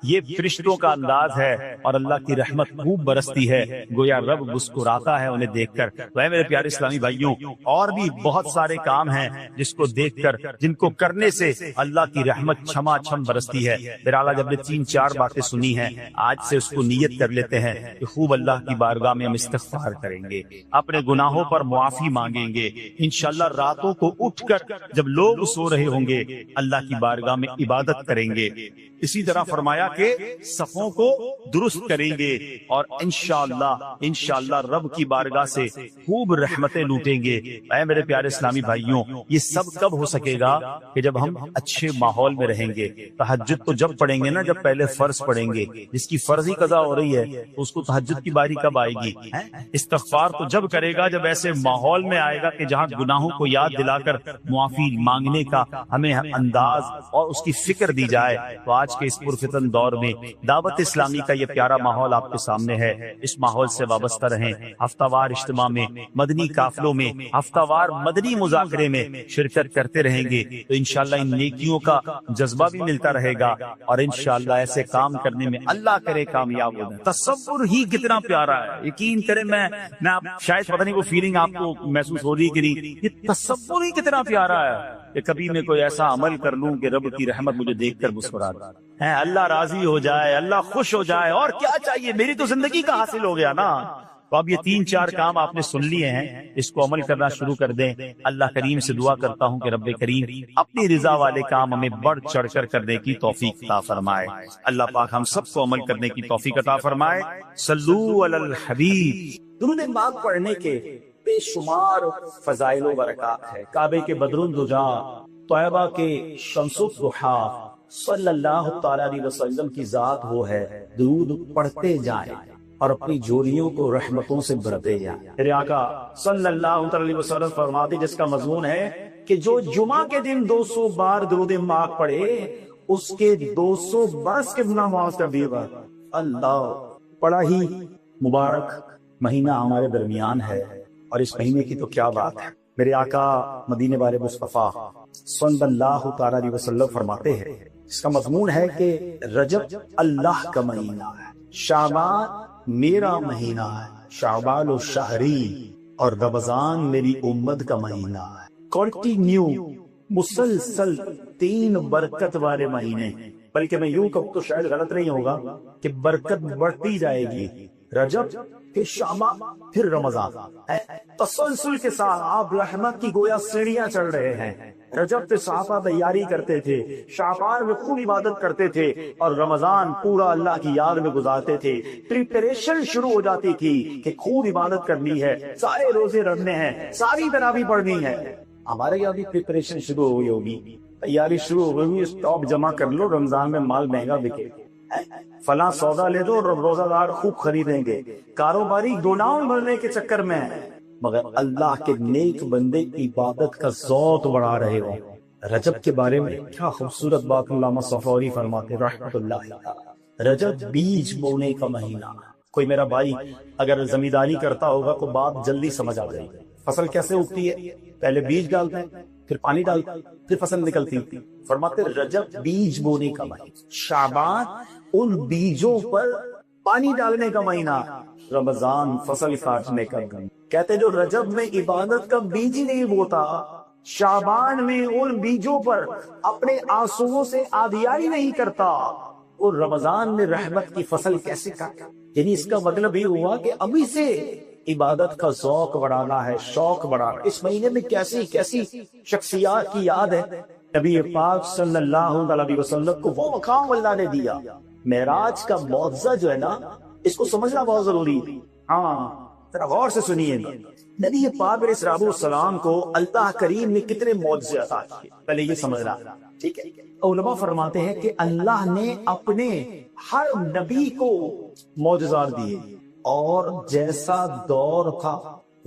یہ فرشتوں کا انداز ہے اور اللہ کی رحمت خوب برستی ہے، گویا رب مسکراتا ہے انہیں دیکھ کر۔ تو اے میرے پیارے اسلامی بھائیوں، اور بھی بہت سارے کام ہیں جس کو دیکھ کر، جن کو کرنے سے اللہ کی رحمت چھما چھم برستی ہے۔ بہرحال جب نے 3-4 باتیں سنی ہیں، آج سے اس کو نیت کر لیتے ہیں کہ خوب اللہ کی بارگاہ میں ہم استغفار کریں گے، اپنے گناہوں پر معافی مانگیں گے، انشاءاللہ راتوں کو اٹھ کر جب لوگ سو رہے ہوں گے اللہ کی بارگاہ میں عبادت کریں گے۔ اسی طرح فرمایا کہ صفوں کو درست کریں گے اور انشاءاللہ رب کی بارگاہ سے خوب رحمتیں لوٹیں گے۔ اے میرے پیارے اسلامی بھائیوں، یہ سب کب ہو سکے گا کہ جب ہم اچھے ماحول میں رہیں گے۔ تہجد تو جب پڑھیں گے نا جب پہلے فرض پڑھیں گے، جس کی فرض ہی قضا ہو رہی ہے اس کو تہجد کی باری کب آئے گی؟ استغفار تو جب کرے گا جب ایسے ماحول میں آئے گا کہ جہاں گناہوں کو یاد دلا کر معافی مانگنے کا ہمیں انداز اور اس کی فکر دی جائے۔ تو آج کے اس پرفتن دور میں دعوت اسلامی کا یہ پیارا ماحول آپ کے سامنے ہے، اس ماحول سے وابستہ رہیں۔ ہفتہ وار اجتماع میں، مدنی قافلوں میں، ہفتہ وار مدنی مذاکرے میں شرکت کرتے رہیں گے تو انشاءاللہ ان نیکیوں کا جذبہ بھی ملتا رہے گا اور انشاءاللہ ایسے کام کرنے میں اللہ کرے کامیاب ہو جائیں۔ تصور ہی کتنا پیارا ہے، یقین کریں، میں شاید پتہ نہیں وہ فیلنگ آپ کو محسوس ہو رہی کہ نہیں، یہ تصور ہی کتنا پیارا ہے کہ کبھی میں کوئی ایسا عمل کر لوں کہ رب کی رحمت مجھے دیکھ کر مسکرا ہے، اللہ راضی ہو جائے، اللہ خوش ہو جائے، اور کیا چاہیے، میری تو زندگی کا حاصل ہو گیا نا۔ تو اب یہ 3-4 کام آپ نے سن لیے ہیں، اس کو عمل کرنا شروع کر دیں۔ اللہ کریم سے دعا کرتا ہوں کہ رب کریم اپنی رضا والے کام ہمیں بڑھ چڑھ کر کرنے کی توفیق عطا فرمائے۔ اللہ پاک ہم سب کو عمل کرنے کی توفیق عطا فرمائے۔ صلو علی الحبیب۔ درود پاک پڑھنے کے بے شمار فضائل و برکات ہے۔ کعبے کے بدرالدجا طیبہ کے شمس الضحیٰ صلی اللہ تعالی علیہ وسلم کی ذات وہ ہے، درود پڑھتے جائیں اور اپنی جوڑیوں کو رحمتوں سے بھرتے جائیں۔ میرے آقا صلی اللہ تعالی علیہ وسلم فرماتے جس کا مضمون ہے کہ جو جمعہ کے دن 200 بار درود پاک پڑھے اس کے 200 برس کے گناہ معاف کر دیے گا۔ اللہ، بڑا ہی مبارک مہینہ ہمارے درمیان ہے، اور اس مہینے کی تو کیا بات ہے۔ میرے آقا مدینے والے مصطفیٰ صلی اللہ تعالی علیہ وسلم فرماتے ہیں، اس کا مضمون ہے کہ رجب اللہ کا مہینہ ہے، شعبان میرا مہینہ ہے، شعبان و شہری، اور رمضان میری امت کا مہینہ ہے۔ کنٹینیو، مسلسل 3 برکت والے مہینے، بلکہ میں یوں کہوں تو شاید غلط نہیں ہوگا کہ برکت بڑھتی جائے گی۔ رجب، پھر شعبان، پھر رمضان، تسلسل کے ساتھ آپ رحمت کی گویا سیڑھیاں چڑھ رہے ہیں۔ رجب پہ صحابہ تیاری کرتے تھے، شعبان میں خوب عبادت کرتے تھے، اور رمضان پورا اللہ کی یاد میں گزارتے تھے۔ پریپریشن شروع ہو جاتی تھی کہ خوب عبادت کرنی ہے، سارے روزے رکھنے ہیں، ساری تراویح پڑھنی ہے۔ ہمارے یہاں بھی پریپریشن شروع ہوئی ہوگی، تیاری شروع ہو گئی، اسٹاک جمع کر لو، رمضان میں مال مہنگا بکے، فلاں سودا لے دو اور روزہ دار خوب خریدیں گے۔ کاروباری گوداؤن بھرنے کے چکر میں ہے، مگر اللہ کے نیک بندے عبادت کا ذوق بڑھا رہے ہو۔ رجب کے بارے میں کیا خوبصورت بات علامہ صفوری فرماتے رحمۃ اللہ علیہ، رجب بیج بونے کا مہینہ۔ کوئی میرا بھائی اگر زمینداری کرتا ہوگا تو بات جلدی سمجھ آ جائے گی۔ فصل کیسے اگتی ہے؟ پہلے بیج ڈالتے ہیں، پھر پانی ڈالتے ہیں، پھر فصل نکلتی۔ فرماتے رجب بیج بونے کا مہینہ، شعبان ان بیجوں پر پانی ڈالنے کا مہینہ، رمضان فصل کاٹنے کا مہینہ۔ کہتے جو رجب میں عبادت کا بیج ہی نہیں بوتا، شعبان میں ان بیجوں پر اپنے آنسوؤں سے آبیاری نہیں کرتا، اور رمضان میں رحمت کی فصل کیسے کاٹا؟ یعنی اس کا مطلب یہ ہوا کہ ابھی سے عبادت کا ذوق بڑھانا ہے، شوق بڑھانا۔ اس مہینے میں کیسی کیسی شخصیات کی یاد ہے۔ نبی پاک صلی اللہ علیہ وسلم کو وہ مقام اللہ نے دیا۔ معراج کا معجزہ جو ہے نا، اس کو سمجھنا بہت ضروری ہے۔ ہاں، ذرا غور سے سنیے گا، نبی پاک علیہ الصلوۃ والسلام کو اللہ کریم نے کتنے معجزے عطا کیے، پہلے یہ سمجھنا، ٹھیک ہے۔ علماء فرماتے ہیں کہ اللہ نے اپنے ہر نبی کو معجزات دیے، اور جیسا دور تھا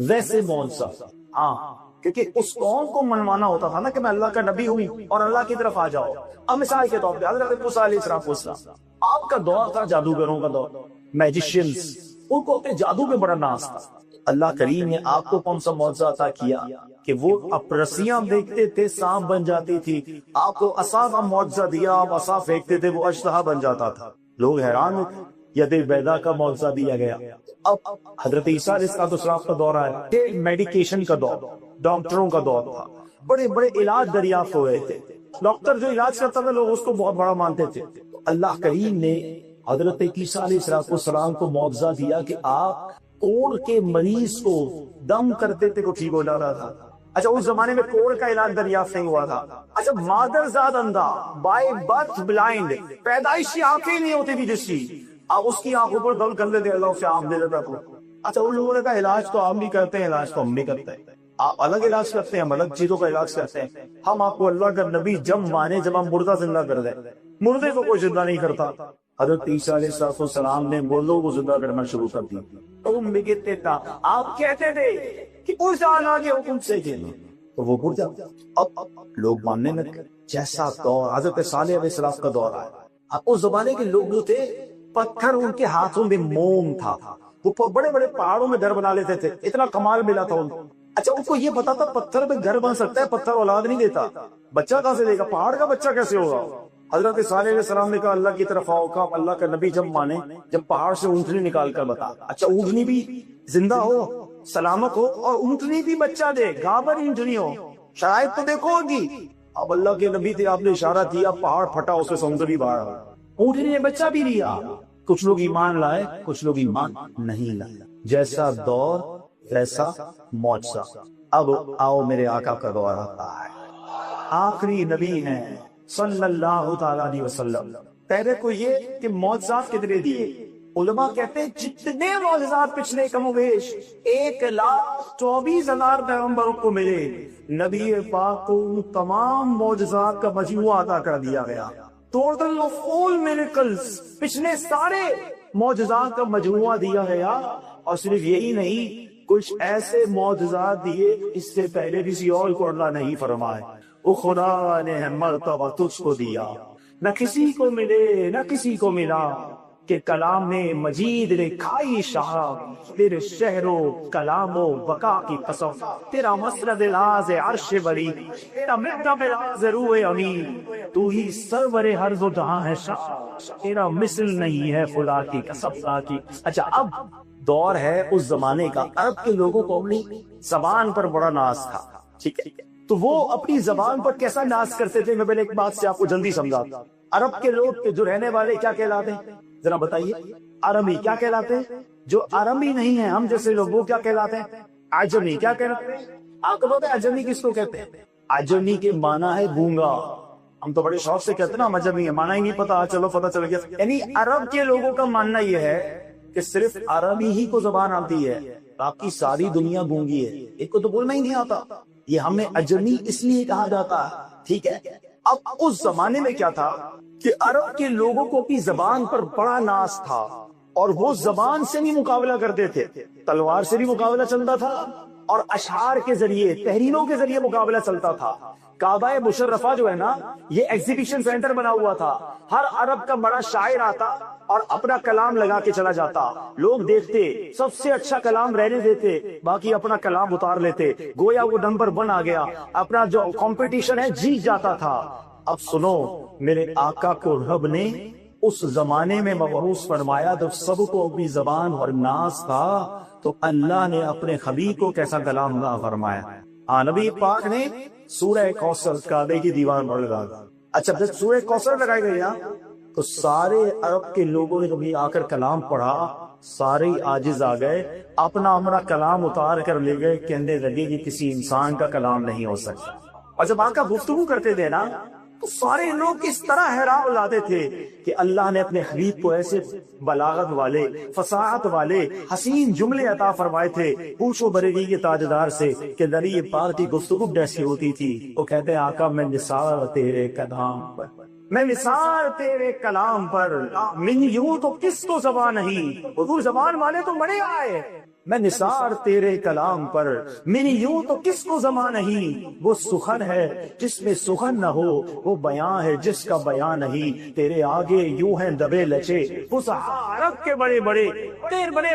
ویسے معجزہ۔ ہاں، کیونکہ اس قوم کو منوانا ہوتا تھا نا کہ میں اللہ کا نبی ہوں اور اللہ کی طرف آ جاؤ۔ اب مثال کے طور پہ حضرت موسیٰ علیہ السلام، آپ کا دور تھا جادوگروں کا دور، میجیشینز، ان کو اپنے جادو میں بڑا ناز تھا۔ اللہ کریم نے آپ کو کون سا معجزہ عطا کیا کہ وہ اب رسیاں دیکھتے تھے سانپ بن جاتی تھی، آپ کو عصا کا معجزہ دیا، آپ عصا پھینکتے تھے وہ اژدہا بن جاتا تھا، لوگ حیران ہوتے۔ ید بیدا کا معجزہ دیا گیا۔ اب حضرت عیسیٰ علیہ السلام کا دور آیا، میڈیکیشن کا دور، ڈاکٹروں کا دور تھا، بڑے بڑے علاج دریافت ہو رہے تھے، ڈاکٹر جو علاج کرتا تھا لوگ اس کو بہت بڑا مانتے تھے۔ اللہ کریم نے حضرت عیسیٰ علیہ السلام کو معجزہ دیا کہ آپ کوڑ کے مریض کو دم کرتے تھے کو ٹھیک ہو جاتا تھا۔ اچھا، اس زمانے میں کوڑ کا علاج دریافت نہیں ہوا تھا۔ اچھا، مادر زاد اندھا، بائی برتھ بلائنڈ، پیدائشی آنکھیں نہیں ہوتی تھی جس کی، آپ اس کی آنکھوں پر دم کر لیتے، اللہ اسے آنکھ دے دیتا تھا۔ اچھا، ان لوگوں نے کہا علاج تو آپ بھی کرتے ہیں، علاج تو ہم بھی کرتے ہیں، آپ الگ علاج کرتے ہیں، ہم الگ چیزوں کا علاج کرتے ہیں۔ ہم آپ کو اللہ کا نبی جب مانے جب ہم مردہ زندہ کر دیں، مردے کو کوئی زندہ نہیں کرتا۔ حضرت عیسیٰ علیہ السلام نے مردوں کو زندہ کرنا شروع کر دی۔ تم بھی کہتے تھا، آپ کہتے تھے کہ اڑ جانا کے حکم سے جینا، تو وہ اڑ جاتا۔ اب لوگ ماننے لگے۔ جیسا دور حضرت صالح علیہ السلام کا دور آیا، اس زمانے کے لوگ جو تھے، پتھر ان کے ہاتھوں میں موم تھا، وہ بڑے بڑے پہاڑوں میں گھر بنا لیتے تھے، اتنا کمال ملا تھا ان کو۔ اچھا، ان کو یہ پتا تھا پتھر پہ گھر بن سکتا ہے، پتھر اولاد نہیں دیتا، بچہ کہاں سے دے گا، پہاڑ کا بچہ کیسے ہوگا؟ حضرت صالح علیہ السلام نے کہا اللہ کی طرف آؤ، کہا اللہ کا نبی جب مانے جب پہاڑ سے اونٹنی نکال کر بتا۔ اچھا، اونٹنی بھی زندہ ہو، سلامت ہو، اور اونٹنی بھی بچہ دے، گابر اونٹنی ہو، شرائط تو دیکھو ہوگی۔ اب اللہ کے نبی تھے، آپ نے اشارہ کیا، پہاڑ پھٹا، اس سے سمندر باہر آیا، اونٹنی نے بچہ بھی لیا۔ کچھ لوگ ایمان لائے، کچھ لوگ ایمان نہیں لائے۔ جیسا دور ویسا معجزہ۔ اب آؤ میرے آقا کا دور آتا ہے، آخری نبی ہیں صلی اللہ تعالی علیہ وسلم۔ پہلے کو یہ کہ معجزات کتنے دیے، علماء کہتے ہیں جتنے معجزات پچھلے کم و بیش 1,24,000 پیغمبروں کو ملے، نبی پاک کو ان تمام معجزات کا مجموعہ عطا کر دیا گیا. ٹوٹل آف آل میریکلز، پچھلے سارے معجزات کا مجموعہ دیا گیا. اور صرف یہی نہیں، کچھ ایسے معجزات دیے اس سے پہلے کسی اور کو اللہ نہیں فرمائے. وہ خدا نے مرتبہ تجھ کو دیا، نہ کسی کو ملے نہ کسی کو ملا، کہ کلام میں مجید نے کھائی شہاب، تیرے شہر و کلام و بقا کی قسم، تیرا مسرد لاز عرش بری، تیرا محراب لاز روح امین، تو ہی سرور ہر و جہاں ہے شاہ، تیرا مثل نہیں ہے خدا کی قسم کی. اچھا، اب دور ہے اس زمانے کا، عرب کے لوگوں کو اپنی زبان پر بڑا ناز تھا. ٹھیک ہے، تو وہ اپنی زبان پر کیسا ناز کرتے تھے؟ میں پہلے ایک بات سے آپ کو جلدی سمجھاتا. عرب کے لوگ جو رہنے والے کیا کہلاتے ہیں؟ ذرا بتائیے. عربی کیا کہلاتے ہیں؟ جو عربی نہیں ہے ہم جیسے لوگ، وہ کیا کہلاتے ہیں؟ عجمی. کیا کہلاتے ہیں؟ آپ کو پتہ ہے عجمی کس کو کہتے ہیں؟ عجمی کے معنی ہے گونگا. ہم تو بڑے شوق سے کہتے ہیں نا ہم عجمی ہے، معنی ہی نہیں پتا، چلو پتہ چل گیا. یعنی عرب کے لوگوں کا ماننا یہ ہے کہ صرف عربی ہی کو زبان آتی ہے، باقی ساری دنیا گونگی ہے، ایک کو تو بولنا ہی نہیں آتا. یہ ہمیں عجمی اس لیے کہا جاتا ہے. ٹھیک ہے، اب اس زمانے میں کیا تھا کہ عرب کے لوگوں کو اپنی زبان پر بڑا ناز تھا، اور وہ زبان سے بھی مقابلہ کرتے تھے. تلوار سے بھی مقابلہ چلتا تھا، اور اشعار کے ذریعے، تحریروں کے ذریعے مقابلہ چلتا تھا. کعبہ مشرفہ جو ہے نا، یہ ایگزیبیشن سینٹر بنا ہوا تھا. ہر عرب کا بڑا شاعر آتا اور اپنا کلام لگا کے چلا جاتا. لوگ دیکھتے، سب سے اچھا کلام رہنے دیتے، باقی اپنا کلام اتار لیتے. گویا وہ نمبر 1 آ گیا، اپنا جو کمپٹیشن ہے جیت جاتا تھا. اب سنو، میرے آقا کو رب نے اس زمانے میں مبعوث فرمایا جب سب کو اپنی زبان اور ناز تھا، تو اللہ نے اپنے حبیب کو کیسا کلام عطا فرمایا. نبی پاک نے سورہ کوثر کعبے کی دیوار پر لگا. اچھا، جب سورہ کوثر لگائی گئی نا، تو سارے عرب کے لوگوں نے کبھی آ کر کلام پڑھا، سارے عاجز آ گئے، اپنا کلام اتار کر لے گئے، کہنے لگے کہ کسی انسان کا کلام نہیں ہو سکتا. اور جب آقا گفتگو کرتے تھے نا، تو سارے لوگ اس طرح حیران لاتے تھے کہ اللہ نے اپنے حبیب کو ایسے بلاغت والے، فصاحت والے حسین جملے عطا فرمائے تھے. پوچھو بریلی کے تاجدار سے کہ نبی پاک کی گفتگو کیسی ہوتی تھی. وہ کہتے ہیں آقا میں نثار تیرے کلام پر، میں نثار تیرے کلام پر، من یوں تو کس کو زبان نہیں، حضور زبان والے تو بڑے آئے. میں نثار تیرے کلام پر، من یوں تو کس کو زبان نہیں، وہ سخن ہے جس میں سخن نہ ہو، وہ بیان ہے جس کا بیان نہیں، تیرے آگے یوں ہیں دبے لچے. اس عرب کے بڑے بڑے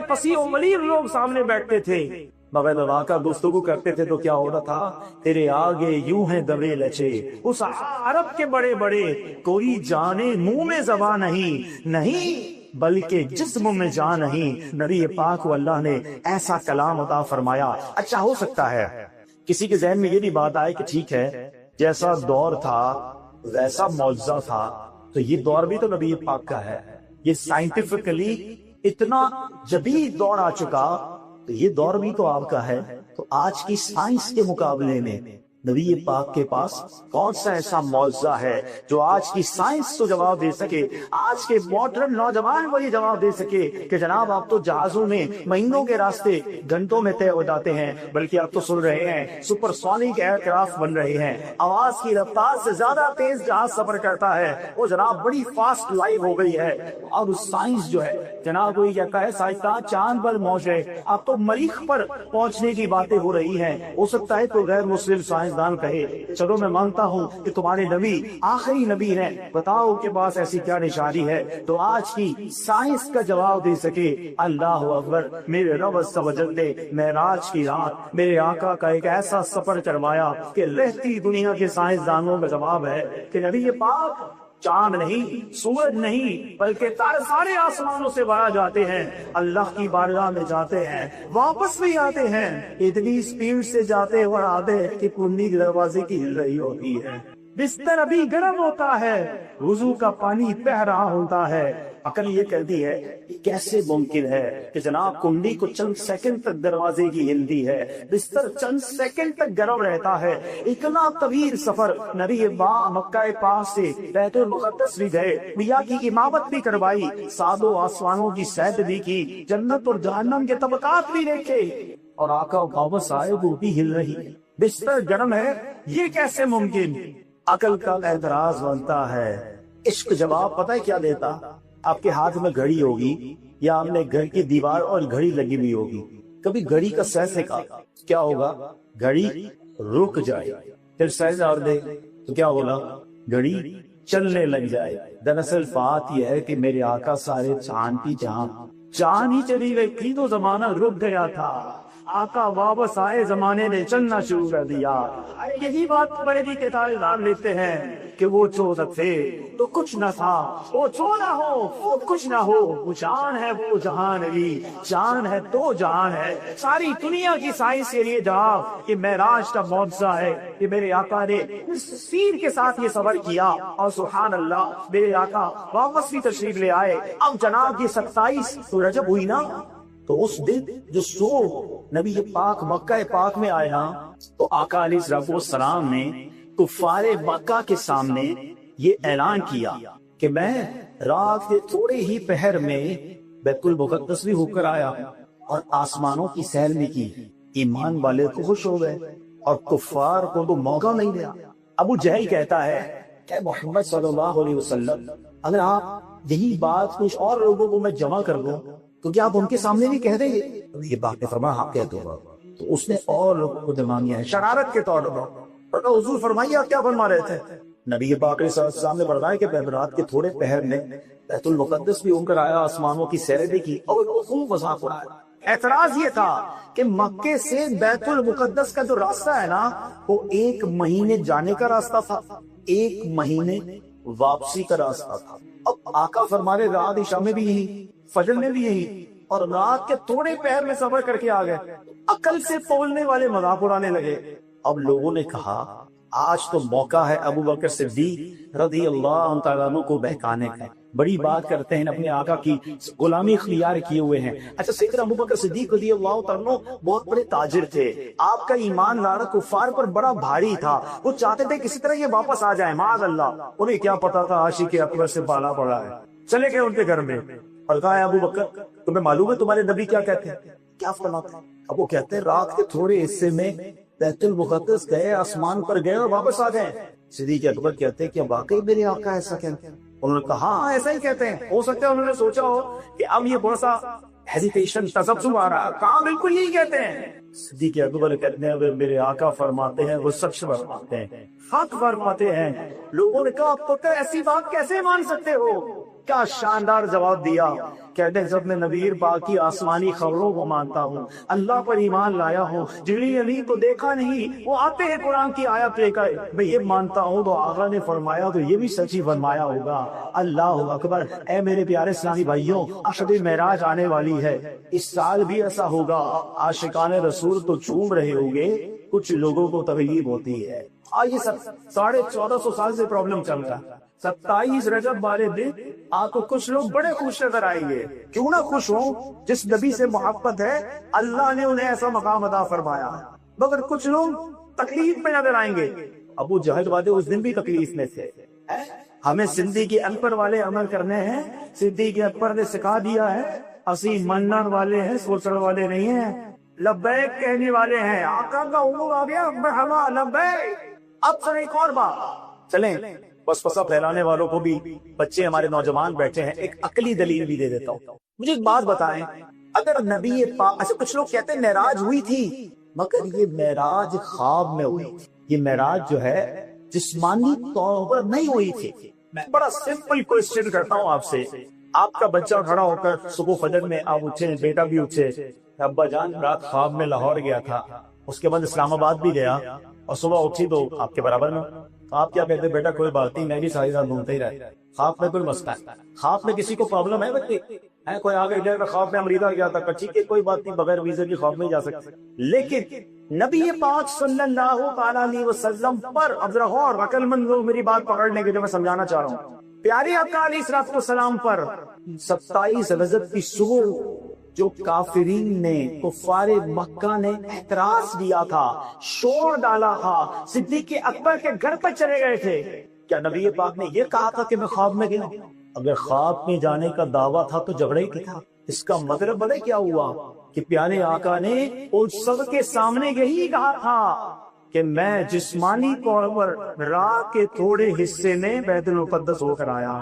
فصیح و ملیح لوگ سامنے بیٹھتے تھے، مگر جب آقا گفتگو کرتے تھے تو کیا ہو رہا تھا؟ تیرے آگے یوں ہیں دبے لچے. اس عرب کے بڑے کوئی جانے منہ میں زبان نہیں بلکہ جسم میں جان نہیں. نبی پاک کو اللہ نے ایسا کلام عطا فرمایا. اچھا، ہو سکتا ہے کسی کے ذہن میں یہ بھی بات آئے کہ ٹھیک ہے، جیسا دور تھا ویسا معجزہ تھا، تو یہ دور بھی تو نبی پاک کا ہے. یہ سائنٹیفکلی اتنا جدید دور آ چکا، تو یہ دور بھی تو آپ کا ہے. تو آج کی سائنس کے مقابلے میں نبی پاک کے پاس کون سا ایسا معجزہ ہے جو آج کی سائنس کو جواب دے سکے، آج کے ماڈرن نوجوان کو یہ جواب دے سکے کہ جناب آپ تو جہازوں میں مہینوں کے راستے گھنٹوں میں طے ہو جاتے ہیں، بلکہ آپ تو سن رہے ہیں سپر سونک ایئر کرافٹ بن رہے ہیں، آواز کی رفتار سے زیادہ تیز جہاز سفر کرتا ہے، وہ جناب بڑی فاسٹ لائف ہو گئی ہے. اور سائنس جو ہے جناب کوئی کہتا ہے سائنسدان چاند پر پہنچے، اب تو مریخ پر پہنچنے کی باتیں ہو رہی ہیں. ہو سکتا ہے تو غیر مسلم سائنسدان کہے چلو میں مانتا ہوں کہ تمہارے نبی آخری نبی ہیں، بتاؤ کے پاس ایسی کیا نشانی ہے تو آج کی سائنس کا جواب دے سکے. اللہ اکبر. میرے رب عز و جل نے معراج کی رات میرے آقا کا ایک ایسا سفر کروایا کہ رہتی دنیا کے سائنسدانوں کا جواب ہے کہ نبی پاک چاند نہیں، سورج نہیں، بلکہ تارے سارے آسمانوں سے باہر جاتے ہیں، اللہ کی بارگاہ میں جاتے ہیں، واپس بھی آتے ہیں، اتنی سپیڈ سے جاتے اور آتے کہ کنڈی کے دروازے کی ہل رہی ہوتی ہے، بستر ابھی گرم ہوتا ہے، وضو کا پانی بہ رہا ہوتا ہے، عقل یہ کہتی ہے کہ کیسے ممکن ہے کہ جناب کنڈی کو چند سیکنڈ تک دروازے کی ہلتی ہے، بستر چند سیکنڈ تک گرم رہتا ہے، اتنا طویل سفر نبی مکہ پاک سے بیت المقدس بھی گئے، میاں کی امامت بھی کروائی، ساتوں آسمانوں کی سیر بھی کی، جنت اور جہنم کے طبقات بھی دیکھے، اور آقا واپس آئے وہ بھی ہل رہی، بستر گرم ہے، یہ کیسے ممکن؟ عقل کا اعتراض بنتا ہے۔ عشق جواب پتہ ہے کیا دیتا؟ آپ کے ہاتھ میں گھڑی ہوگی یا آپ نے گھر کی دیوار اور گھڑی لگی ہوئی ہوگی، کبھی گھڑی کا سہ سیکا کیا ہوگا؟ گھڑی رک جائے، پھر سہ اور دے تو کیا ہوگا؟ گھڑی چلنے لگ جائے۔ دراصل بات یہ ہے کہ میرے آقا سارے چاند کی چاند ہی چلی گئی تھی تو زمانہ رک گیا تھا، آقا واپس آئے زمانے نے چلنا شروع کر دیا۔ یہی بات بریلوی کے تاجدار لیتے ہیں کہ وہ چو تھے تو کچھ نہ تھا، وہ چو نہ ہو وہ کچھ نہ ہو، وہ جان ہے وہ جہان بھی، جان ہے تو جہان ہے۔ ساری دنیا کی سائنس کے لیے جواب کہ معراج کا معجزہ ہے کہ میرے آقا نے سیر کے ساتھ یہ سفر کیا، اور سبحان اللہ میرے آقا واپس بھی تشریف لے آئے۔ اب جناب یہ 27 رجب ہوئی نا، تو اس دن جو نبی پاک مکہ پاک میں آیا تو آقا علیہ الصلوۃ والسلام نے کفار مکہ کے سامنے یہ اعلان کیا کہ میں رات کے تھوڑے ہی پہر میں بیت المقدس بھی ہو کر آیا اور آسمانوں کی سیر بھی کی۔ ایمان والے تو خوش ہو گئے اور کفار کو تو موقع نہیں دیا۔ ابو جہل کہتا ہے کہ محمد صلی اللہ علیہ وسلم اگر آپ یہی بات کچھ اور لوگوں کو میں جمع کر دوں تو کیا آپ ان کے سامنے بھی کہہ دیں گے؟ یہ بات نے فرمایا ہاں کہہ دوں گا۔ تو اس نے اور لوگوں کو دمانیا ہے شرارت کے طور پر۔ حضور فرمائیے آپ کیا فرما رہے تھے؟ نبی پاک علیہ السلام نے بتایا کہ رات کے تھوڑے پہر میں بیت المقدس بھی ہو کر آیا، آسمانوں کی سیر بھی کی، اور خوب مذاق اڑایا۔ اعتراض یہ تھا کہ مکے سے بیت المقدس کا جو راستہ ہے نا وہ 1 مہینے جانے کا راستہ تھا، 1 مہینے واپسی کا راستہ تھا۔ اب آقا فرما رہے رات عشاء میں بھی یہی، فجر میں بھی یہی، اور رات کے تھوڑے پہر میں سفر کر کے آ گئے۔ عقل سے پولنے والے مذاق اڑانے لگے۔ اب لوگوں نے کہا آج تو موقع ہے ابو بکر صدیق رضی اللہ تعالیٰ عنہ کو بہکانے کا، بڑی بات کرتے ہیں، اپنے آقا کی غلامی اختیار کیے ہوئے ہیں۔ اچھا سیدنا ابو بکر صدیق رضی اللہ تعالیٰ عنہ بہت بڑے تاجر تھے، آپ کا ایمان لارا کفار پر بڑا بھاری تھا، وہ چاہتے تھے کسی طرح یہ واپس آ جائیں، معاذ اللہ۔ انہیں کیا پتا تھا عاشق اکبر سے بالا پڑا ہے۔ چلے گئے ان کے گھر میں اور کہا ابو بکر تمہیں معلوم ہے تمہارے نبی کیا کہتے ہیں؟ کیا فرماتے ہیں؟ اب وہ کہتے ہیں رات کے تھوڑے حصے میں بیت المقدس گئے، آسمان پر گئے اور واپس آ گئے۔ صدیق اکبر کہتے ہیں کہ واقعی میرے آقا ایسا کہتے ہیں؟ انہوں نے کہا ہاں ایسا ہی کہتے ہیں۔ ہو سکتا ہے انہوں نے سوچا ہو کہ اب یہ تھوڑا سا ہیزیٹیشن تذبذب آ رہا ہے، کہاں بالکل یہی کہتے ہیں۔ صدیق اکبر کہتے ہیں میرے آقا فرماتے ہیں وہ سچ فرماتے ہیں، حق فرماتے ہیں۔ لوگوں نے کہا اب تو ایسی بات کیسے مان سکتے ہو؟ کیا شاندار جواب دیا، کہتے ہیں جب میں نبی پاک کی آسمانی خبروں کو مانتا ہوں، اللہ پر ایمان لایا ہوں، جبریل امین کو دیکھا نہیں، وہ آتے ہیں قرآن کی آیت لے کر، میں یہ مانتا ہوں تو آقا نے فرمایا تو یہ بھی سچ ہی فرمایا ہوگا۔ اللہ اکبر۔ اے میرے پیارے اسلامی بھائیوں، شب معراج آنے والی ہے، اس سال بھی ایسا ہوگا، عاشقان رسول تو جھوم رہے ہوں گے، کچھ لوگوں کو تکلیف ہوتی ہے۔ آئیے سر 1450 سال سے پرابلم چل رہا ہے، 27 رجب والے دن آپ کو کچھ لوگ بڑے خوش نظر آئیں گے، کیوں نہ خوش ہوں، جس نبی سے محبت ہے اللہ نے انہیں ایسا مقام عطا فرمایا، مگر کچھ لوگ تکلیف میں نظر آئیں گے۔ ابو جہل والے اس دن بھی تکلیف میں تھے۔ ہمیں صدیق اکبر والے عمل کرنے ہیں، صدیق اکبر نے سکھا دیا ہے، اسی منن والے ہیں، سوچنے والے نہیں ہیں، لبیک کہنے والے ہیں، آقا کا عمر آ گیا، مرحبا لبیک۔ اب سر ایک اور بات، چلیں وسوسہ پھیلانے والوں کو بھی، بچے ہمارے نوجوان بیٹھے ہیں، ایک عقلی دلیل بھی دے دیتا ہوں۔ مجھے ایک بات بتائیں، اگر نبی پاک، اچھا کچھ لوگ کہتے ہیں معراج ہوئی تھی، مگر یہ معراج خواب میں ہوئی تھی، یہ معراج جو ہے جسمانی طور پر نہیں ہوئی تھی۔ میں بڑا سمپل کوسچن کرتا ہوں آپ سے، آپ کا بچہ کھڑا ہو کر صبح فجر میں آپ اٹھے، بیٹا بھی اٹھے، ابا جان رات خواب میں لاہور گیا تھا، اس کے بعد اسلام آباد بھی گیا، اور صبح اٹھی تو آپ کے برابر میں، آپ کیا کہتے ہیں بیٹا کوئی بات نہیں، میں بھی ساری رات گھومتے ہی رہے، خواب میں کوئی مسئلہ ہے، خواب میں کسی کو پرابلم ہے بچے ہے، کوئی آگے جائے گا خواب میں امریکہ گیا تھا، ٹھیک ہے کوئی بات نہیں، بغیر ویزے کی خواب میں جا سکتے، لیکن نبی پاک صلی اللہ تعالی علیہ وسلم پر اب ذرا غور، عقل مند لوگ میری بات پکڑنے کے جو میں سمجھانا چاہ رہا ہوں، پیارے آقا علیہ الصلوۃ والسلام پر 27 رجب کی صبح جو کافرین نے، کفار مکہ نے اعتراض دیا تھا، شور ڈالا تھا، صدیق اکبر کے گھر پر چلے گئے تھے، کیا نبی پاک نے یہ کہا تھا کہ میں خواب میں گیا؟ اگر خواب میں جانے کا دعویٰ تھا تو جھگڑا ہی تھا۔ اس کا مطلب بڑے کیا ہوا کہ پیارے آقا نے ان سب کے سامنے یہی کہا تھا کہ میں جسمانی طور پر رات کے تھوڑے حصے میں بیت المقدس ہو کر آیا۔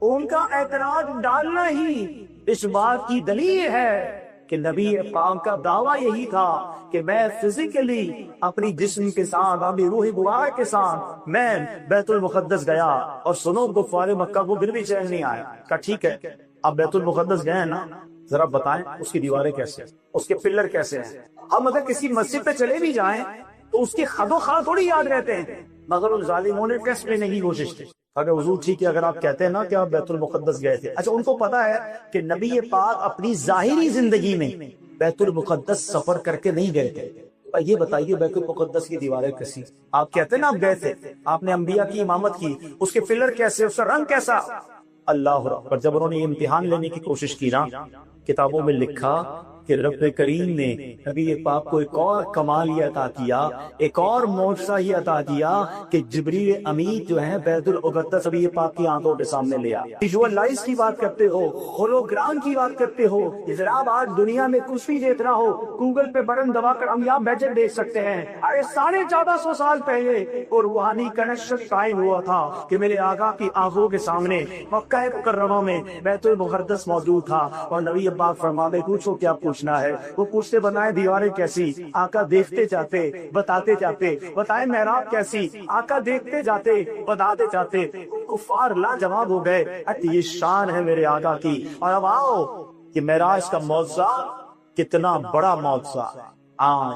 ان کا اعتراض ڈالنا ہی اس بات کی دلیل ہے کہ نبی پاک کا دعویٰ یہی تھا کہ میں فزیکلی اپنی جسم کے ساتھ، اپنی روح مبارک کے ساتھ میں بیت المقدس گیا، اور سنو کفار مکہ کو پھر بھی چین نہیں آیا۔ کہا ٹھیک ہے، اب بیت المقدس گئے نا، ذرا بتائیں اس کی دیواریں کیسے ہیں، اس کے پلر کیسے ہیں۔ ہم اگر کسی مسجد پہ چلے بھی جائیں تو اس کے خد و خال تھوڑی یاد رہتے ہیں، مگر ان ظالموں نے ٹیسٹ لینے کی کوشش کی۔ اگر حضور ٹھیک ہے، اگر آپ کہتے ہیں نا کہ آپ بیت المقدس گئے تھے، اچھا ان کو پتا ہے کہ نبی پاک اپنی ظاہری زندگی میں بیت المقدس سفر کر کے نہیں گئے تھے، یہ بتائیے بیت المقدس کی دیواریں کیسی؟ آپ کہتے ہیں نا آپ گئے تھے، آپ نے انبیاء کی امامت کی، اس کے پلر کیسے، اس کا رنگ کیسا؟ اللہ اکبر۔ جب انہوں نے امتحان لینے کی کوشش کی نا، کتابوں میں لکھا کہ رب کریم نے نبی پاک کو ایک اور کمال یہ عطا کیا، ایک اور معجزہ یہ عطا کیا کہ جبریل امین جو ہے بیت المقدس نبی پاک کی آنکھوں کے سامنے لیا۔ ویژوئلائز کی بات کرتے ہو، ہولوگرام کی بات کرتے ہو، جناب آج دنیا میں کچھ بھی دیکھنا ہو گوگل پہ بٹن دبا کر ہم یہاں بیجٹ دیکھ سکتے ہیں۔ ارے 1450 سال پہلے اور روحانی کنیکشن قائم ہوا تھا کہ میرے آقا کی آنکھوں کے سامنے مکہ مکرمہ میں بیت المقدس موجود تھا، اور نبی پاک فرماتے پوچھو کیا پوچھنا ہے، وہ پوچھتے بنائے دیواریں کیسی، آقا دیکھتے جاتے بتاتے جاتے، بتائے محراب کیسی، آقا دیکھتے جاتے بتاتے جاتے، کفار لاجواب ہو گئے۔ یہ شان ہے میرے آقا کی۔ اور اب آؤ کہ معراج کا معجزہ کتنا بڑا معجزہ،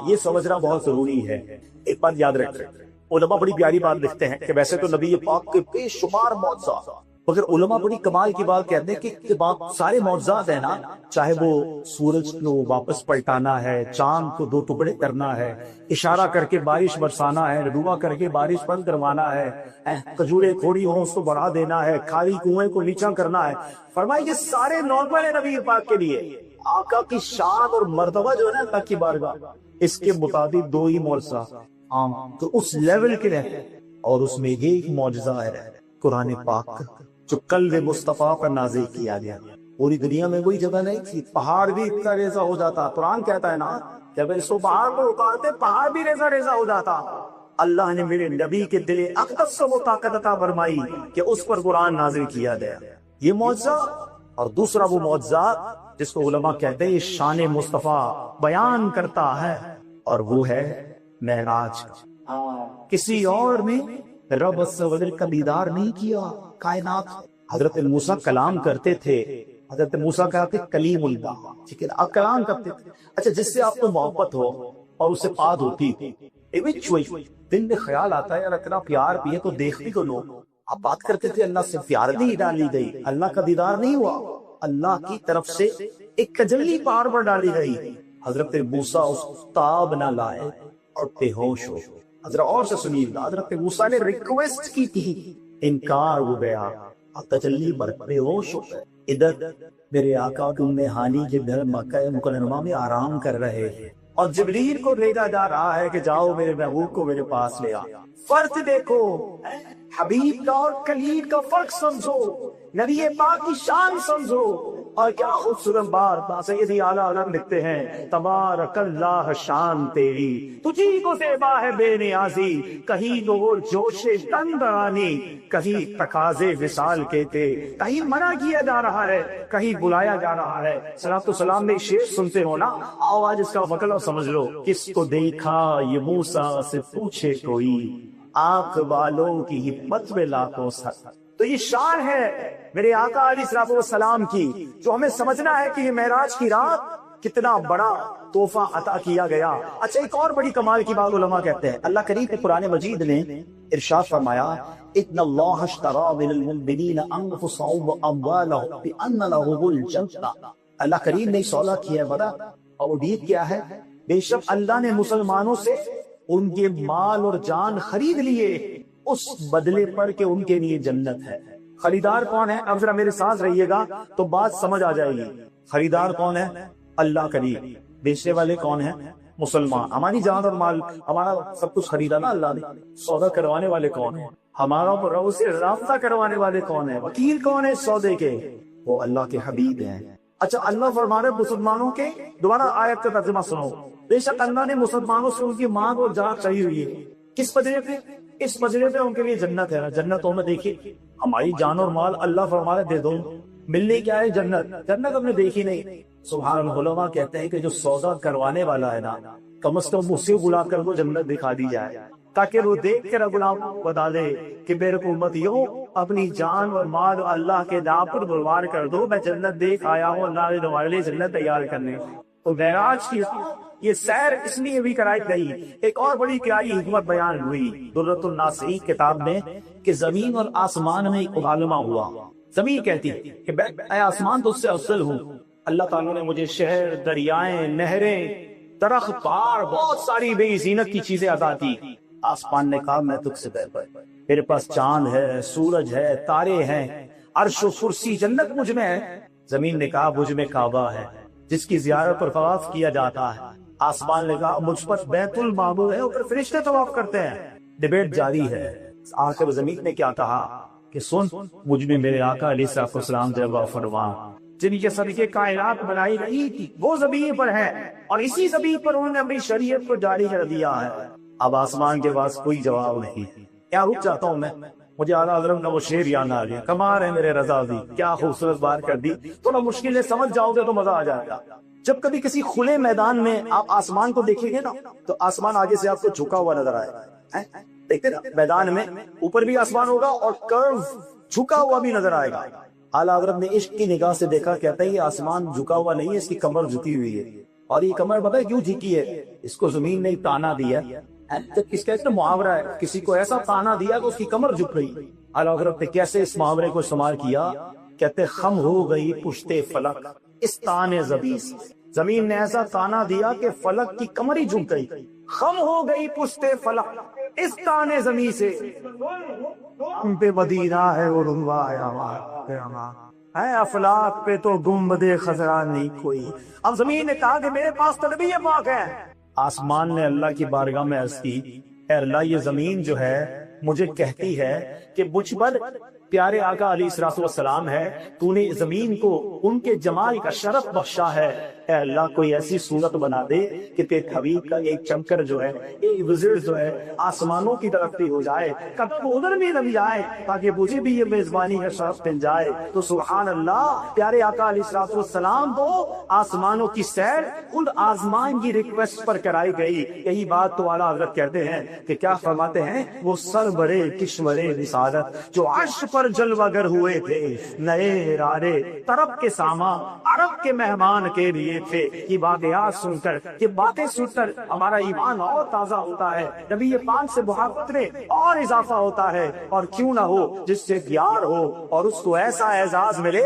یہ سمجھنا بہت ضروری ہے۔ ایک بات یاد رکھیں، علماء بڑی پیاری بات لکھتے ہیں کہ ویسے تو نبی پاک کے بے شمار معجزات، مگر علماء بڑی کمال کی بات کہتے ہیں کہ سارے معجزات ہیں نا، چاہے وہ سورج کو واپس پلٹانا ہے، چاند کو 2 ٹکڑے کرنا ہے، اشارہ کر کے بارش برسانا ہے، دعا کر کے بارش بند کروانا ہے، کھجوریں کھوڑی ہوں اس کو بڑھا دینا ہے، خالی کنویں کو نیچا کرنا ہے، فرمایا یہ سارے نارمل ہے نبی پاک کے لیے۔ آقا کی شان اور مرتبہ جو ہے نا اللہ کی بارگاہ، اس کے مطابق 2 ہی معجزہ تو اس لیول کے رہتے، اور اس میں ایک معجزہ ہے قرآن پاک جو قلب مصطفیٰ پر نازل کیا گیا۔ پوری دنیا میں کوئی جگہ نہیں تھی، پہاڑ بھی اتنا ریزہ ہو جاتا، قرآن کہتا ہے نا کہ اگر اس کو پہاڑ کو اتارتے پہاڑ بھی ریزہ ہو جاتا۔ اللہ نے میرے نبی کے دل اقدس سے وہ طاقت عطا فرمائی کہ اس پر قرآن نازل کیا گیا۔ یہ معجزہ، اور دوسرا وہ معجزہ جس کو علماء کہتے ہیں شان مصطفیٰ بیان کرتا ہے، اور وہ ہے معراج کا۔ کسی اور نے رب العزت کا دیدار نہیں کیا۔ کائنات حضرت موسیٰ کلام کرتے تھے، حضرت موسیٰ کہتے کلیم اللہ، ٹھیک ہے، آپ کلام کرتے تھے۔ اچھا جس سے آپ کو محبت ہو اور اس سے بات ہوتی تھی، دل میں خیال آتا ہے یار اتنا پیار بھی ہے تو دیکھتے کو لوگ، آپ بات کرتے تھے اللہ سے پیار نہیں ڈالی گئی، اللہ کا دیدار نہیں ہوا، اللہ کی طرف سے ایک تجلی پہاڑ پر ڈالی گئی۔ حضرت موسیٰ اس تاب نہ لائے اور بے ہوش ہو۔ حضرت اور سے سنیے، حضرت موسیٰ نے ریکویسٹ کی تھی، انکار ہو گیا، تجلی بر بے ہوش ہو گئے۔ ادھر میرے آقا تم نے حانی کے گھر مکہ مکرمہ میں آرام کر رہے ہیں، اور جبریل کو بھیجا جا رہا ہے کہ جاؤ میرے محبوب کو میرے پاس لے آ۔ فرق دیکھو، حبیب کا اور کلیم کا فرق سمجھو، نبی پاک کی شان سمجھو، اور کیا خوبصورت بات سیدی اعلیٰ حضرت لکھتے ہیں، تبارک اللہ شان تیری، تجھی کو زیبا ہے بے نیازی، کہیں نور جوش تندرانی، کہیں تقاضے وصال کے تھے، کہیں منع کیا جا رہا ہے، کہیں بلایا جا رہا ہے۔ صلاۃ و سلام میں شعر سنتے ہو نا، آؤ آج اس کا مطلب سمجھ لو۔ کس کو دیکھا یہ موسیٰ سے پوچھے کوئی، آنکھ والوں کی ہمت میں لاکھوں سر۔ تو یہ شان ہے میرے آقا علیہ الصلوۃ والسلام کی، جو ہمیں سمجھنا ہے کہ یہ معراج کی رات کتنا بڑا تحفہ عطا کیا گیا۔ اچھا ایک اور بڑی کمال کی بات علماء کہتے ہیں، اللہ کریم کے قرآن مجید نے ارشاد فرمایا، ان اللہ اشتری من المؤمنین انفسهم واموالهم بان لهم الجنہ۔ اللہ کریم نے سودا کیا ہے بڑا، اور وہ ڈیل کیا ہے، بے شک اللہ نے مسلمانوں سے ان کے مال اور جان خرید لیے اس بدلے پر کہ ان کے لیے جنت ہے۔ خریدار کون ہے؟ اب ذرا میرے ساتھ رہیے گا تو بات سمجھ آ جائے گی. خریدار کون ہے؟ اللہ کریم. بیچنے والے کون ہیں؟ مسلمان. ہماری جان اور مال، ہمارا سب کچھ خریدا نا اللہ نے. سودا کروانے والے کون ہیں؟ ہمارا رب سے رابطہ کروانے والے کون ہیں؟ وکیل کون ہے سودے کے؟ وہ اللہ کے حبیب ہیں. اچھا اللہ فرما رہے مسلمانوں کے، دوبارہ آیت کا ترجمہ سنو. بے شک اللہ نے مسلمانوں سے ان کی مانگ اور جان چاہی ہوئی ہے. کس پجرے پہ؟ اس پجرے پہ ان کے لیے جنت ہے. جنتوں میں دیکھیے ہماری جان اور مال اللہ فرما رہے دے دو، ملنے کیا ہے؟ جنت. جنت ہم نے دیکھی نہیں. سبحان اللہ. علماء کہتے ہیں کہ جو سودا کروانے والا ہے نا، کم از کم اسے بلا کر وہ جنت دکھا دی جائے، تاکہ وہ دیکھ کر غلام بتا دے کہ میرے کو امتیوں اپنی جان اور مال اللہ کے نام پر قربان کر دو، میں جنت دیکھ آیا ہوں، اللہ نے تمہارے لیے جنت تیار کرنے. تو معراج کی یہ سیر اس لیے بھی کرائی گئی. ایک اور بڑی پیاری حکمت بیان ہوئی درۃ الناصحین کتاب میں کہ زمین اور آسمان میں ایک مکالمہ ہوا. زمین کہتی کہ اے آسمان تو اس سے افضل ہوں، اللہ تعالیٰ نے مجھے شہر، دریائیں، نہریں، درخت، پہاڑ، بہت ساری بے زینت کی چیزیں عطا کی. آسمان نے کہا میں تجھ سے بہتر، میرے پاس چاند ہے، سورج ہے، تارے ہیں، عرش و کرسی، جنت مجھ میں ہے. زمین نے کہا مجھ میں کعبہ ہے جس کی زیارت پر طواف کیا جاتا ہے. آسمان نے کہا مجھ پر بیت المعمور ہے، اوپر فرشتے طواف کرتے ہیں. ڈیبیٹ جاری ہے. آخر زمین نے کیا کہا کہ سن، مجھ میں میرے آقا علیہ السلام جلوہ فرما جن کے صدقے کائنات بنائی گئی تھی وہ زمین پر ہے، اور اسی زمین پر انہوں نے اپنی شریعت کو جاری کر دیا ہے. اب آسمان کے پاس کوئی جواب نہیں. کیا رک جاتا ہوں میں، مجھے اعلیٰ حضرت کا وہ شعر یاد آ گیا. کمال ہے میرے رضا دی، کیا خوبصورت بات کر دی. تھوڑا مشکل ہے، سمجھ جاؤ گے تو مزہ آ جائے گا. جب کبھی کسی کھلے میدان میں آپ آسمان کو دیکھیں گے نا تو آسمان آگے سے آپ کو جھکا ہوا نظر آئے گا. دیکھتے نا میدان میں اوپر بھی آسمان ہوگا اور کرو جھکا ہوا بھی نظر آئے گا. اعلیٰ حضرت نے عشق کی نگاہ سے دیکھا، کہتا ہے یہ آسمان جھکا ہوا نہیں ہے، اس کی کمر جھکی ہوئی ہے. اور یہ کمر پتہ ہے کیوں جھکی ہے؟ اس کو زمین نے تانا دیا. کس کا اتنا محاورہ ہے، کسی کو ایسا تانا دیا کہ اس کی کمر جھک گئی. اعلیٰ حضرت نے کیسے اس محاورے کو استعمال کیا؟ کہتے خم ہو گئی پشتے فلک اس تانے زمین سے. زمین نے ایسا تانا دیا کہ فلک کی کمر ہی جھک گئی. خم ہو گئی پشتے فلک اس تانے زمین سے. ہم پہ مدینہ ہے وہ رنوا ہے، افلاک پہ تو گنبد خضرا نہیں کوئی. اب زمین نے کہا کہ میرے پاس تو نبی پاک ہے. آسمان نے اللہ کی بارگاہ میں عرض کی، اے اللہ یہ زمین جو ہے مجھے کہتی ہے کہ مجھ پر پیارے آقا علیہ السلام ہے، تو نے زمین کو ان کے جمال کا شرف بخشا ہے. اے اللہ کوئی ایسی صورت بنا دے کہ تیرے حبیب کا ایک چمکر جو ہے، ایک وزر جو ہے آسمانوں کی طرف بھی ہو جائے، قدم ادھر بھی نہ جائے، تاکہ مجھے بھی یہ میزبانی کا شرف مل جائے. تو سبحان اللہ، پیارے آقا علیہ السلام کو آسمانوں کی سیر ان آسمان کی ریکویسٹ پر کرائی گئی. یہی بات تو اعلیٰ حضرت کہتے ہیں کہ کیا فرماتے ہیں، وہ سر بڑے کشمرے رسالت جو عرش پر جلوہ گر ہوئے تھے، نئے رارے طرب کے ساما عرب کے مہمان کے لیے تھے. یہ واقعات سن کر، یہ باتیں سن کر ہمارا ایمان اور تازہ ہوتا ہے، نبی پاک سے محبت میں اور اضافہ ہوتا ہے. اور کیوں نہ ہو، جس سے پیار ہو اور اس کو ایسا اعزاز ملے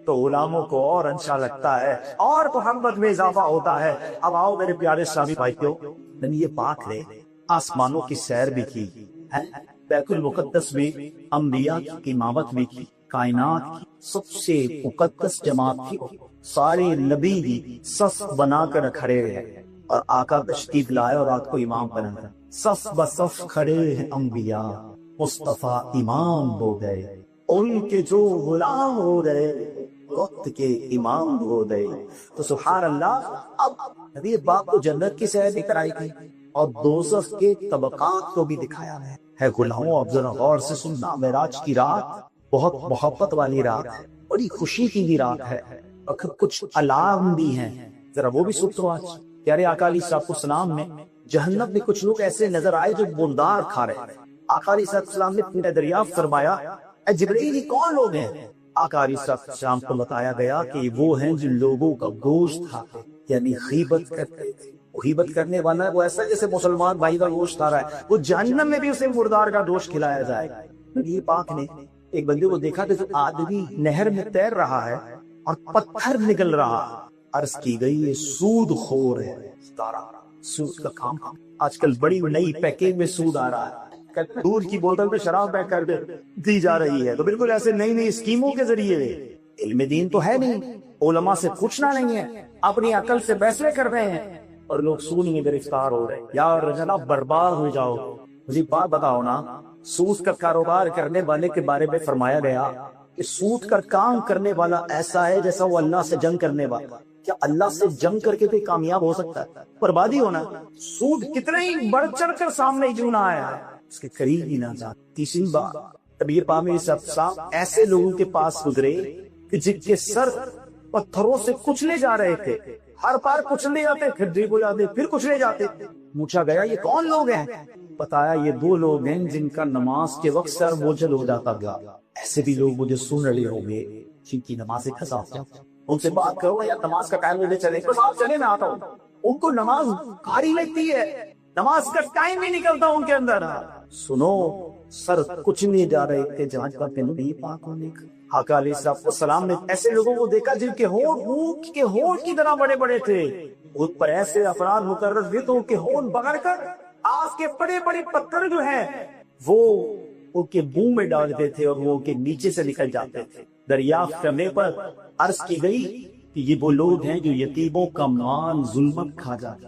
تو غلاموں کو اور اچھا لگتا ہے اور محبت میں اضافہ ہوتا ہے. اب آؤ میرے پیارے اسلامی بھائیوں، نبی پاک نے آسمانوں کی سیر بھی کی، بیت المقدس میں انبیاء کی امامت بھی کی، کائنات کی سب سے مقدس جماعت کی سارے نبی بھی صف بنا کر کھڑے ہیں اور آقا تشریف لائے اور آپ کو امام بنا کر صف بصف کھڑے ہیں انبیاء، مصطفیٰ امام ہو گئے، ان کے جو غلام ہو گئے وقت کے امام ہو گئے. تو سبحان اللہ، اب نبی پاک کو جنت کی سیر بھی کرائی گئی اور دوزخ کے طبقات کو بھی دکھایا ہے. غلاموں اب ذرا غور سے سننا، معراج کی رات بہت محبت والی رات ہے، بڑی خوشی کی بھی رات ہے، اور کچھ علام بھی ہیں، ذرا وہ بھی سنو. آج پیارے آقا علیہ السلام میں جہنم میں کچھ لوگ ایسے نظر آئے جو بندار کھا رہے ہیں. آقا علیہ السلام نے دریافت فرمایا، اے جبرائیل یہ کون لوگ ہیں؟ آقا علیہ السلام کو بتایا گیا کہ وہ ہیں جو لوگوں کا گوشت کھاتے، یعنی غیبت کرتے تھے. غیبت کرنے والا وہ ایسا جیسے مسلمان بھائی کا گوشت کھا رہا ہے، وہ جہنم میں بھی اسے مردار کا گوشت کھلایا جائے گا. نبی پاک نے ایک بندے کو دیکھا کہ جو آدمی نہر میں تیر رہا ہے اور پتھر نکل رہا. عرض کی گئی یہ سود خور ہے. سود کا کام آج کل بڑی نئی پیکیج میں سود آ رہا ہے، دودھ کی بوتل میں شراب پیک کر دی جا رہی ہے. تو بالکل ایسے نئی نئی اسکیموں کے ذریعے علم دین تو ہے نہیں, علماء سے پوچھنا نہیں ہے, اپنی عقل سے فیصلے کر رہے ہیں اور لوگ سود میں گرفتار ہو رہے ہیں. یار جناب برباد ہو جاؤ. مجھے بات بتاؤ نا, سود کا کاروبار کرنے والے کے بارے میں فرمایا گیا کہ سود کا کام کرنے والا ایسا ہے جیسا وہ اللہ سے جنگ کرنے والا. کیا اللہ سے جنگ کر کے بھی کامیاب ہو سکتا ہے؟ بربادی ہونا. سود کتنے ہی بڑھ چڑھ کر سامنے کیوں نہ آیا ہے, اس کے قریب ہی نہ جا. تیسری بات, کبیر پاک صاحب ایسے لوگوں کے پاس گزرے کہ جن کے سر پتھروں سے کچلے جا رہے تھے, ہر بار کچلے جاتے, پھر ڈیپ ہو جاتے, پھر کچلے جاتے. پوچھا گیا یہ کون لوگ ہیں؟ بتایا یہ 2 لوگ ہیں جن کا نماز کے وقت سر بوجھل ہو جاتا گیا. ایسے بھی لوگ مجھے سن رہے ہوں گے جن کی نماز خزا. ان سے بات کرو یا نماز کا ٹائم مجھے چلے, بس آپ چلے میں آتا ہوں. ان کو نماز بھاری لگتی ہے, نماز کا ٹائم ہی نکلتا ان کے اندر. سنو, سر کچھ نہیں جا رہے تھے جہاں کا نبی پاک ہونے کا. آقا علیہ السلام نے ایسے لوگوں کو دیکھا جن کے ہونٹ اونٹ کے ہونٹ کی طرح بڑے بڑے تھے. ان پر ایسے افراد مقرر ہوئے تو ان کے ہونٹ بگڑ کر آج کے بڑے بڑے پتھر جو ہیں وہ ان کے منہ میں ڈالتے تھے اور وہ ان کے نیچے سے نکل جاتے تھے. دریافت کرنے پر عرض کی گئی کہ یہ وہ لوگ ہیں جو یتیموں کا مال ظلمت کھا جاتے.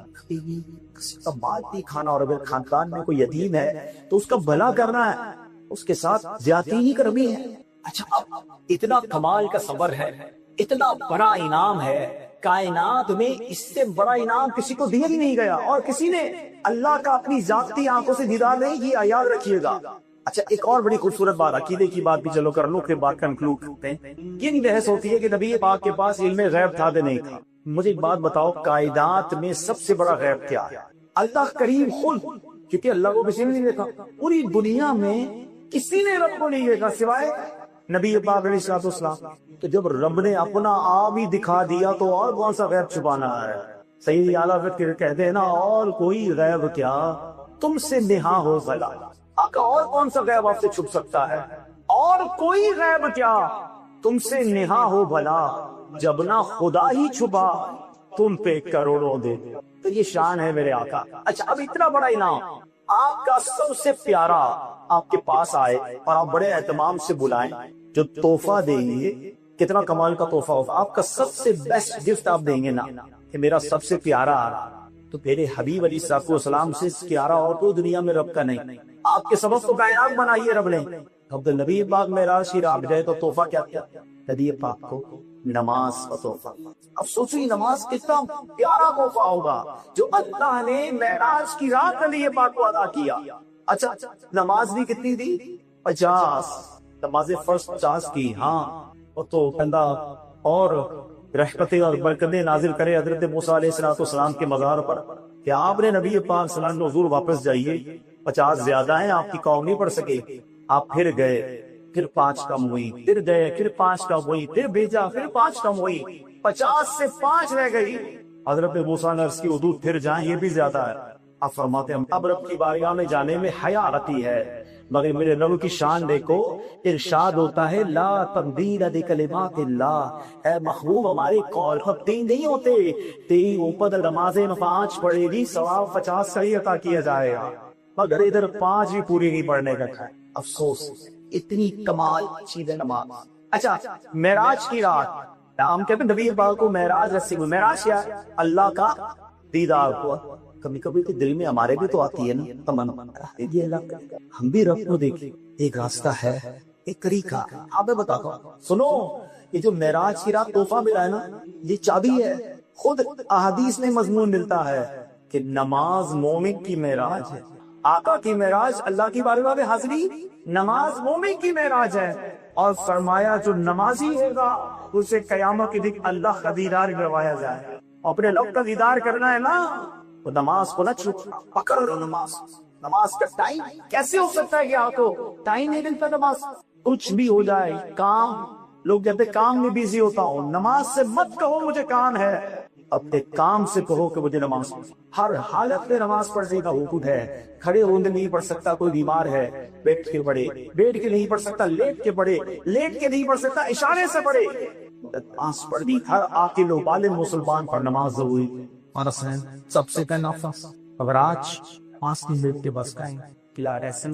کسی کا مال نہیں کھانا, اور اگر خاندان میں کوئی یتیم ہے تو اس کا بھلا کرنا ہے, اس کے ساتھ زیادتی ہی کرنی ہے. اچھا, اب اتنا کمال کا صبر ہے, اتنا بڑا انعام ہے کائنات میں, اس سے بڑا انعام کسی کو دیا ہی نہیں گیا, اور کسی نے اللہ کا اپنی ذاتی آنکھوں سے دیدار نہیں کیا, یاد رکھیے گا. اچھا, ایک اور بڑی خوبصورت بات, عقیدے کی بات بھی چلو کر لو, پھر بات کنکلوڈ کرتے ہیں. یہ نہیں بحث ہوتی ہے کہ نبی پاک کے پاس علم غیب تھا کہ نہیں تھا. مجھے ایک بات بتاؤ, کائنات میں سب سے بڑا غیب کیا ہے؟ اللہ کریم خود, کیونکہ اللہ کو کسی نے نہیں دیکھا. پوری دنیا میں کسی نے رب کو نہیں دیکھا سوائے نبی پاک علیہ السلام. تو جب رب نے اپنا آپ ہی دکھا دیا تو اور کون سا غیب چھپانا ہے؟ سید اعلیٰ کہتے ہیں نا, اور کوئی غیب کیا تم سے نہا ہو بھلا. آقا, اور کون سا غیب آپ سے چھپ سکتا ہے؟ اور کوئی غیب کیا تم سے نہا ہو بھلا, جب نہ خدا ہی چھپا تم پہ کروڑوں دے. تو یہ شان ہے میرے آقا. اچھا, اب اتنا بڑا انعام, آپ کا سب سے پیارا آپ کے پاس آئے اور آپ بڑے اہتمام سے بلائیں, جو تحفہ دیں گے کتنا کمال کا تحفہ ہوگا. آپ کا سب سے بیسٹ گفٹ آپ دیں گے نا کہ میرا سب سے پیارا, تو میرے حبیب علیہ السلام سے پیارا اور کوئی دنیا میں رب کا نہیں. آپ کے سبب تو کائنات بنائیے رب نے. عبد النبی پاک معراج کی رات گئے تو تحفہ کیا کیا؟ نبی پاک کو نماز کا تحفہ. اب سوچیے نماز کتنا پیارا تحفہ ہوگا جو اللہ نے معراج کی رات نبی پاک کو ادا کیا. اچھا, نماز بھی کتنی دی؟ 50 نماز فرض 50 کی. ہاں, وہ تو بندہ اور رحمتیں اور برکتیں نازل کرے حضرت موسیٰ علیہ السلام کے مزار پر کہ آپ نے نبی پاک صلی اللہ علیہ وسلم حضور واپس جائیے, 50 زیادہ ہیں, آپ کی قوم نہیں پڑھ سکے. آپ پھر گئے, پھر 5 کم ہوئی, پھر گئے, پھر 5 کم ہوئی, پھر بھیجا, پھر 5 کم ہوئی, 50 سے 5 رہ گئی. حضرت موسیٰ نے عرض کی حدود پھر جائیں, یہ بھی زیادہ ہے. آپ فرماتے ہیں اب رب کی بارگاہ میں جانے میں حیا آتی ہے, مگر میرے رب کی شان دیکھو. ارشاد ہوتا ہے لا تبدیل لکلمات اللہ, اے محبوب ہمارے قول تین نہیں ہوتے, تین اوپر نمازیں 5 پڑھے گی ثواب 50 صحیح عطا کیا جائے گا, مگر ادھر 5 بھی پوری نہیں پڑھنے کا ہے. افسوس, اتنی کمال چیز ہے نماز. اچھا, معراج کی رات ہم کہتے ہیں نبی پاک کو معراج رسی ہوئی. معراج کیا؟ اللہ کا دیدار ہوا. کبھی کبھی تو دل میں ہمارے بھی تو آتی ہے نا تمنا, یہ اللہ ہم بھی رب کو دیکھیں. ایک راستہ ہے, ایک طریقہ آپ میں بتاتا ہوں. سنو, یہ جو معراج کی رات تحفہ ملا ہے نا, یہ چابی ہے. خود احادیث میں مضمون ملتا ہے کہ نماز مومن کی معراج ہے. آقا کی معراج اللہ کی بارگاہ میں حاضری, نماز مومن کی معراج ہے. اور فرمایا جو نمازی ہوگا اسے قیامت کے دن اللہ کا دیدار کروایا جائے. اپنے لوگ کا دیدار کرنا ہے نا, تو نماز کو نہ چھوڑ, پکڑ لو نماز. نماز کا ٹائم کیسے ہو سکتا ہے کہ آپ کو ٹائم نہیں ملتا؟ نماز کچھ بھی ہو جائے, کام, لوگ کہتے کام میں بیزی ہوتا ہوں. نماز سے مت کہو مجھے کام ہے, اپنے کام سے کہو کہ مجھے نماز. ہر حالت میں نماز پڑھنے کا حکم ہے. کھڑے ہونے نہیں پڑھ سکتا, کوئی بیمار ہے بیٹھ کے پڑھے, بیٹھ کے نہیں پڑھ سکتا لیٹ کے پڑھے, لیٹ کے نہیں پڑھ سکتا اشارے سے پڑھے. نماز پڑھنی ہر عاقل و بالغ مسلمان پر نماز ضروری. اور سب سے کہنا اگر آج 5 منٹ کے بس کا کلاریسن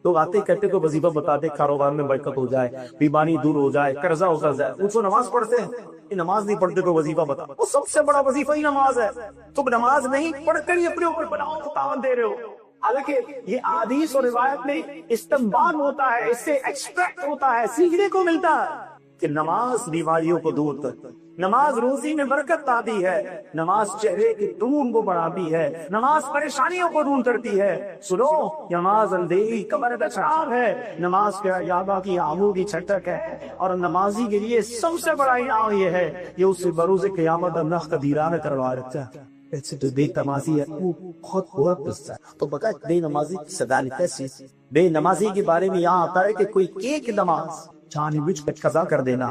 لوگ آتے کہتے کو وظیفہ بتاتے کاروبار میں برکت ہو جائے, بیماری دور ہو جائے, قرضہ اتر جائے. وہ تو نماز پڑھتے ہیں, یہ نماز نہیں پڑھتے کو وظیفہ بتا. وہ سب سے بڑا وظیفہ ہی نماز ہے. تم نماز نہیں پڑھ کر ہی اپنے اوپر بناؤ تاون دے رہے ہو. حالانکہ یہ احادیث اور روایت میں استنباط ہوتا ہے, اس سے ایکسٹریکٹ ہوتا ہے, سیکھنے کو ملتا ہے کہ نماز بیماریوں کو دور کرتی ہے, نماز روزی میں برکت لاتی ہے, نماز چہرے کی دھون کو بڑھاتی ہے, نماز پریشانیوں کو دور کرتی ہے. سنو, نماز اندھیری کمر کا چراغ ہے, نماز کے یابا کی آنکھوں کی چھٹک ہے, اور نمازی کے لیے سب سے بڑا انعام یہ ہے یہ اسے بروز قیامت اللہ کا دیدار کروا رکھتا ہے. ایسے تو بے نمازی ہے وہ بہت برا قصہ ہے. تو بتا بے نمازی کی سزا کیسی. بے نمازی کے بارے میں یہاں آتا ہے کہ کوئی ایک نماز جان بوجھ کر قضا کر دینا,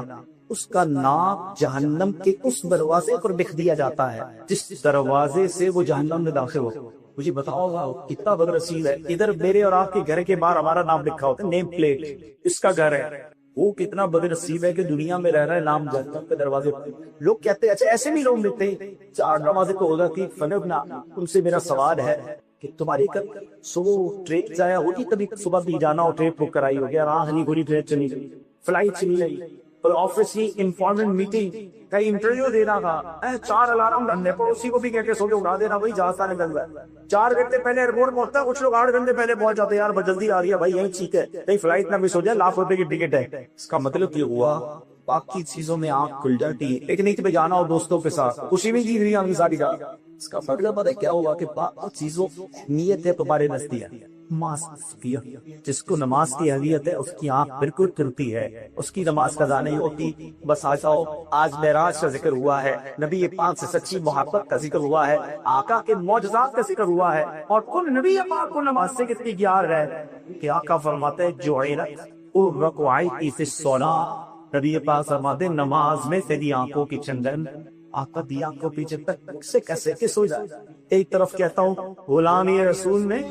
اس کا نام جہنم کے اس دروازے پر لکھ دیا جاتا ہے جس دروازے سے وہ جہنم میں داخل ہو. مجھے بتاؤ کتنا بد نصیب ہے. ادھر میرے اور آپ کے گھر کے باہر ہمارا نام لکھا ہوتا ہے, نیم پلیٹ, اس کا گھر ہے. وہ کتنا بد نصیب ہے کہ دنیا میں رہ رہا ہے, نام جہنم کے دروازے پر. لوگ کہتے ہیں, اچھا ایسے بھی لوگ لکھتے ہیں 4 نمازیں تو ہوگا کہ فنبنا. تم سے میرا سوال ہے کہ تمہاری کب صبح ٹرین ضائع ہوگی, کبھی صبح بھی جانا ہو, ٹرین بک کرائی ہو گیا, راہ نہیں گھوڑی, ٹرین چلی گئی, فلائٹ چلی گئی, اور آفس کی انفارمنٹ میٹنگ کا انٹرویو دینا تھا, 4 الارم ڈالنے پر اسی کو بھی کہہ کے سو کے اڑا دینا, وہی جہاز آنے لگ گیا. 4 گھنٹے پہلے ایئرپورٹ پہنچتا ہے, کچھ لوگ 8 گھنٹے پہلے پہنچ جاتے ہیں. یار بس جلدی آ رہی ہے بھائی, یہی ٹھیک ہے, نہیں فلائٹ نہ مس ہو جائے, ₹1,00,000 کی ٹکٹ ہے. اس کا مطلب یہ ہوا باقی چیزوں میں آنکھ کھل جاتی ہے, پکنک پہ جانا ہو دوستوں کے ساتھ, خوشی میں کی دنیا کی ساری جگہ. اس کا مطلب پتہ کیا ہوا کہ باقی چیزوں نیت ہے تمہارے نزدیک. جس کو نماز کی اہمیت ہے اس کی آنکھ بالکل کھلتی ہے, اس کی نماز قضا نہیں ہوتی. بس آ جاؤ, آج معراج کا ذکر ہوا ہے, نبی پاک سے سچی محبت کا ذکر ہوا ہے, آقا کے معجزات کا ذکر ہوا ہے, اور کل نبی پاک کو نماز سے کتنی پیار ہے کہ آقا فرماتے ہیں جعلت الرکعتی فی الصلاۃ. نبی پاک فرماتے ہیں نماز میں تیری آنکھوں کی چندن. آقا دی آنکھوں پیچھے تک سے کیسے کہ سو جائے. ایک طرف کہتا ہوں غلامی رسول میں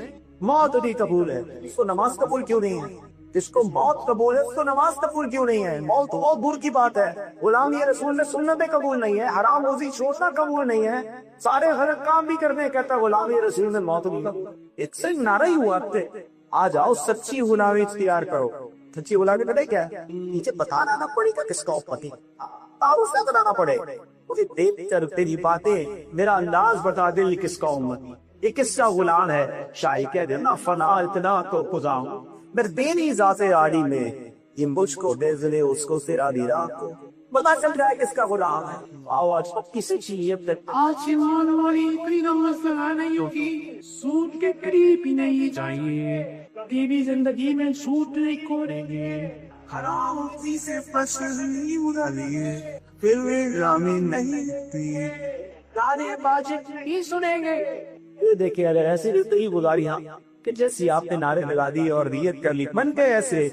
موت بھی قبول ہے, اس کو نماز قبول کیوں نہیں ہے؟ جس کو موت قبول ہے اس کو نماز قبول کیوں نہیں ہے؟ موت تو بہت دور کی بات ہے. غلامی رسول میں سنتیں قبول نہیں ہے, حرام روزی چھوڑنا قبول نہیں ہے, سارے غلط کام بھی کرنے, کہتا ہے غلامی رسول میں موت بھی قبول. ایک سے نعرہ ہی ہوا تھے, آ جاؤ سچی غلامی اختیار کرو. سچی غلامی پتہ کیا ہے؟ نیچے بتانا نہ پڑے گا کس کا پتی, تعارف نہ بتانا پڑے. دیکھ کر تیری باتیں میرا انداز بتا دے کس کا امت, یہ کس کا غلام ہے. شاہی کہہ دینا فنا اتنا تو خداؤں میرے دینی ذات عالی میں, یہ مجھ کو دے زلے اس کو تیرا دی رات کو, پتا چل جائے کس کا غلام ہے. آواز کسی چیز آج والی کوئی مسئلہ نہیں ہوگی, سود کے قریب ہی نہیں جائیے, کبھی زندگی میں سود نہیں کھولیں گے, حرام روزی سے پسندی اڑا لیے, پھر بھی رامی نہیں پیے, گانے باجے ہی سنیں گے. یہ دیکھیں اگر ایسے نہیں گزاریاں کہ جیسی آپ نے نعرے لگا دی اور نیت کر لی, من گئے ایسے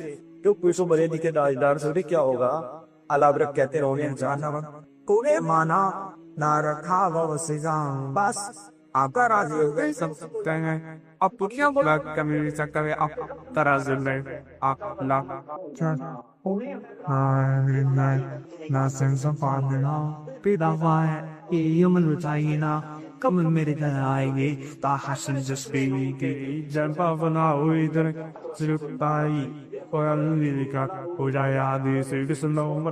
جو پیسوں بڑے دی کے داجدار سے کیا ہوگا. اللہ برک کہتے رہو گے جانا کوئی مانا نہ رکھا وہ سجاؤں, بس آپ کا راضی ہو گئے سب سکتے ہیں. اب کیا بولا کمی نہیں سکتا ہے, آپ تراز لے آپ اللہ نہ سنسا پاندنا پیدا ہوا ہے یہ یمن بتائینا کب میرے گھر آئیں گے تا حسن جسپی کے جنبا بنا ہوئی در صرف تائی اور اللہ کا ہو جائے آدھی سے بسم اللہ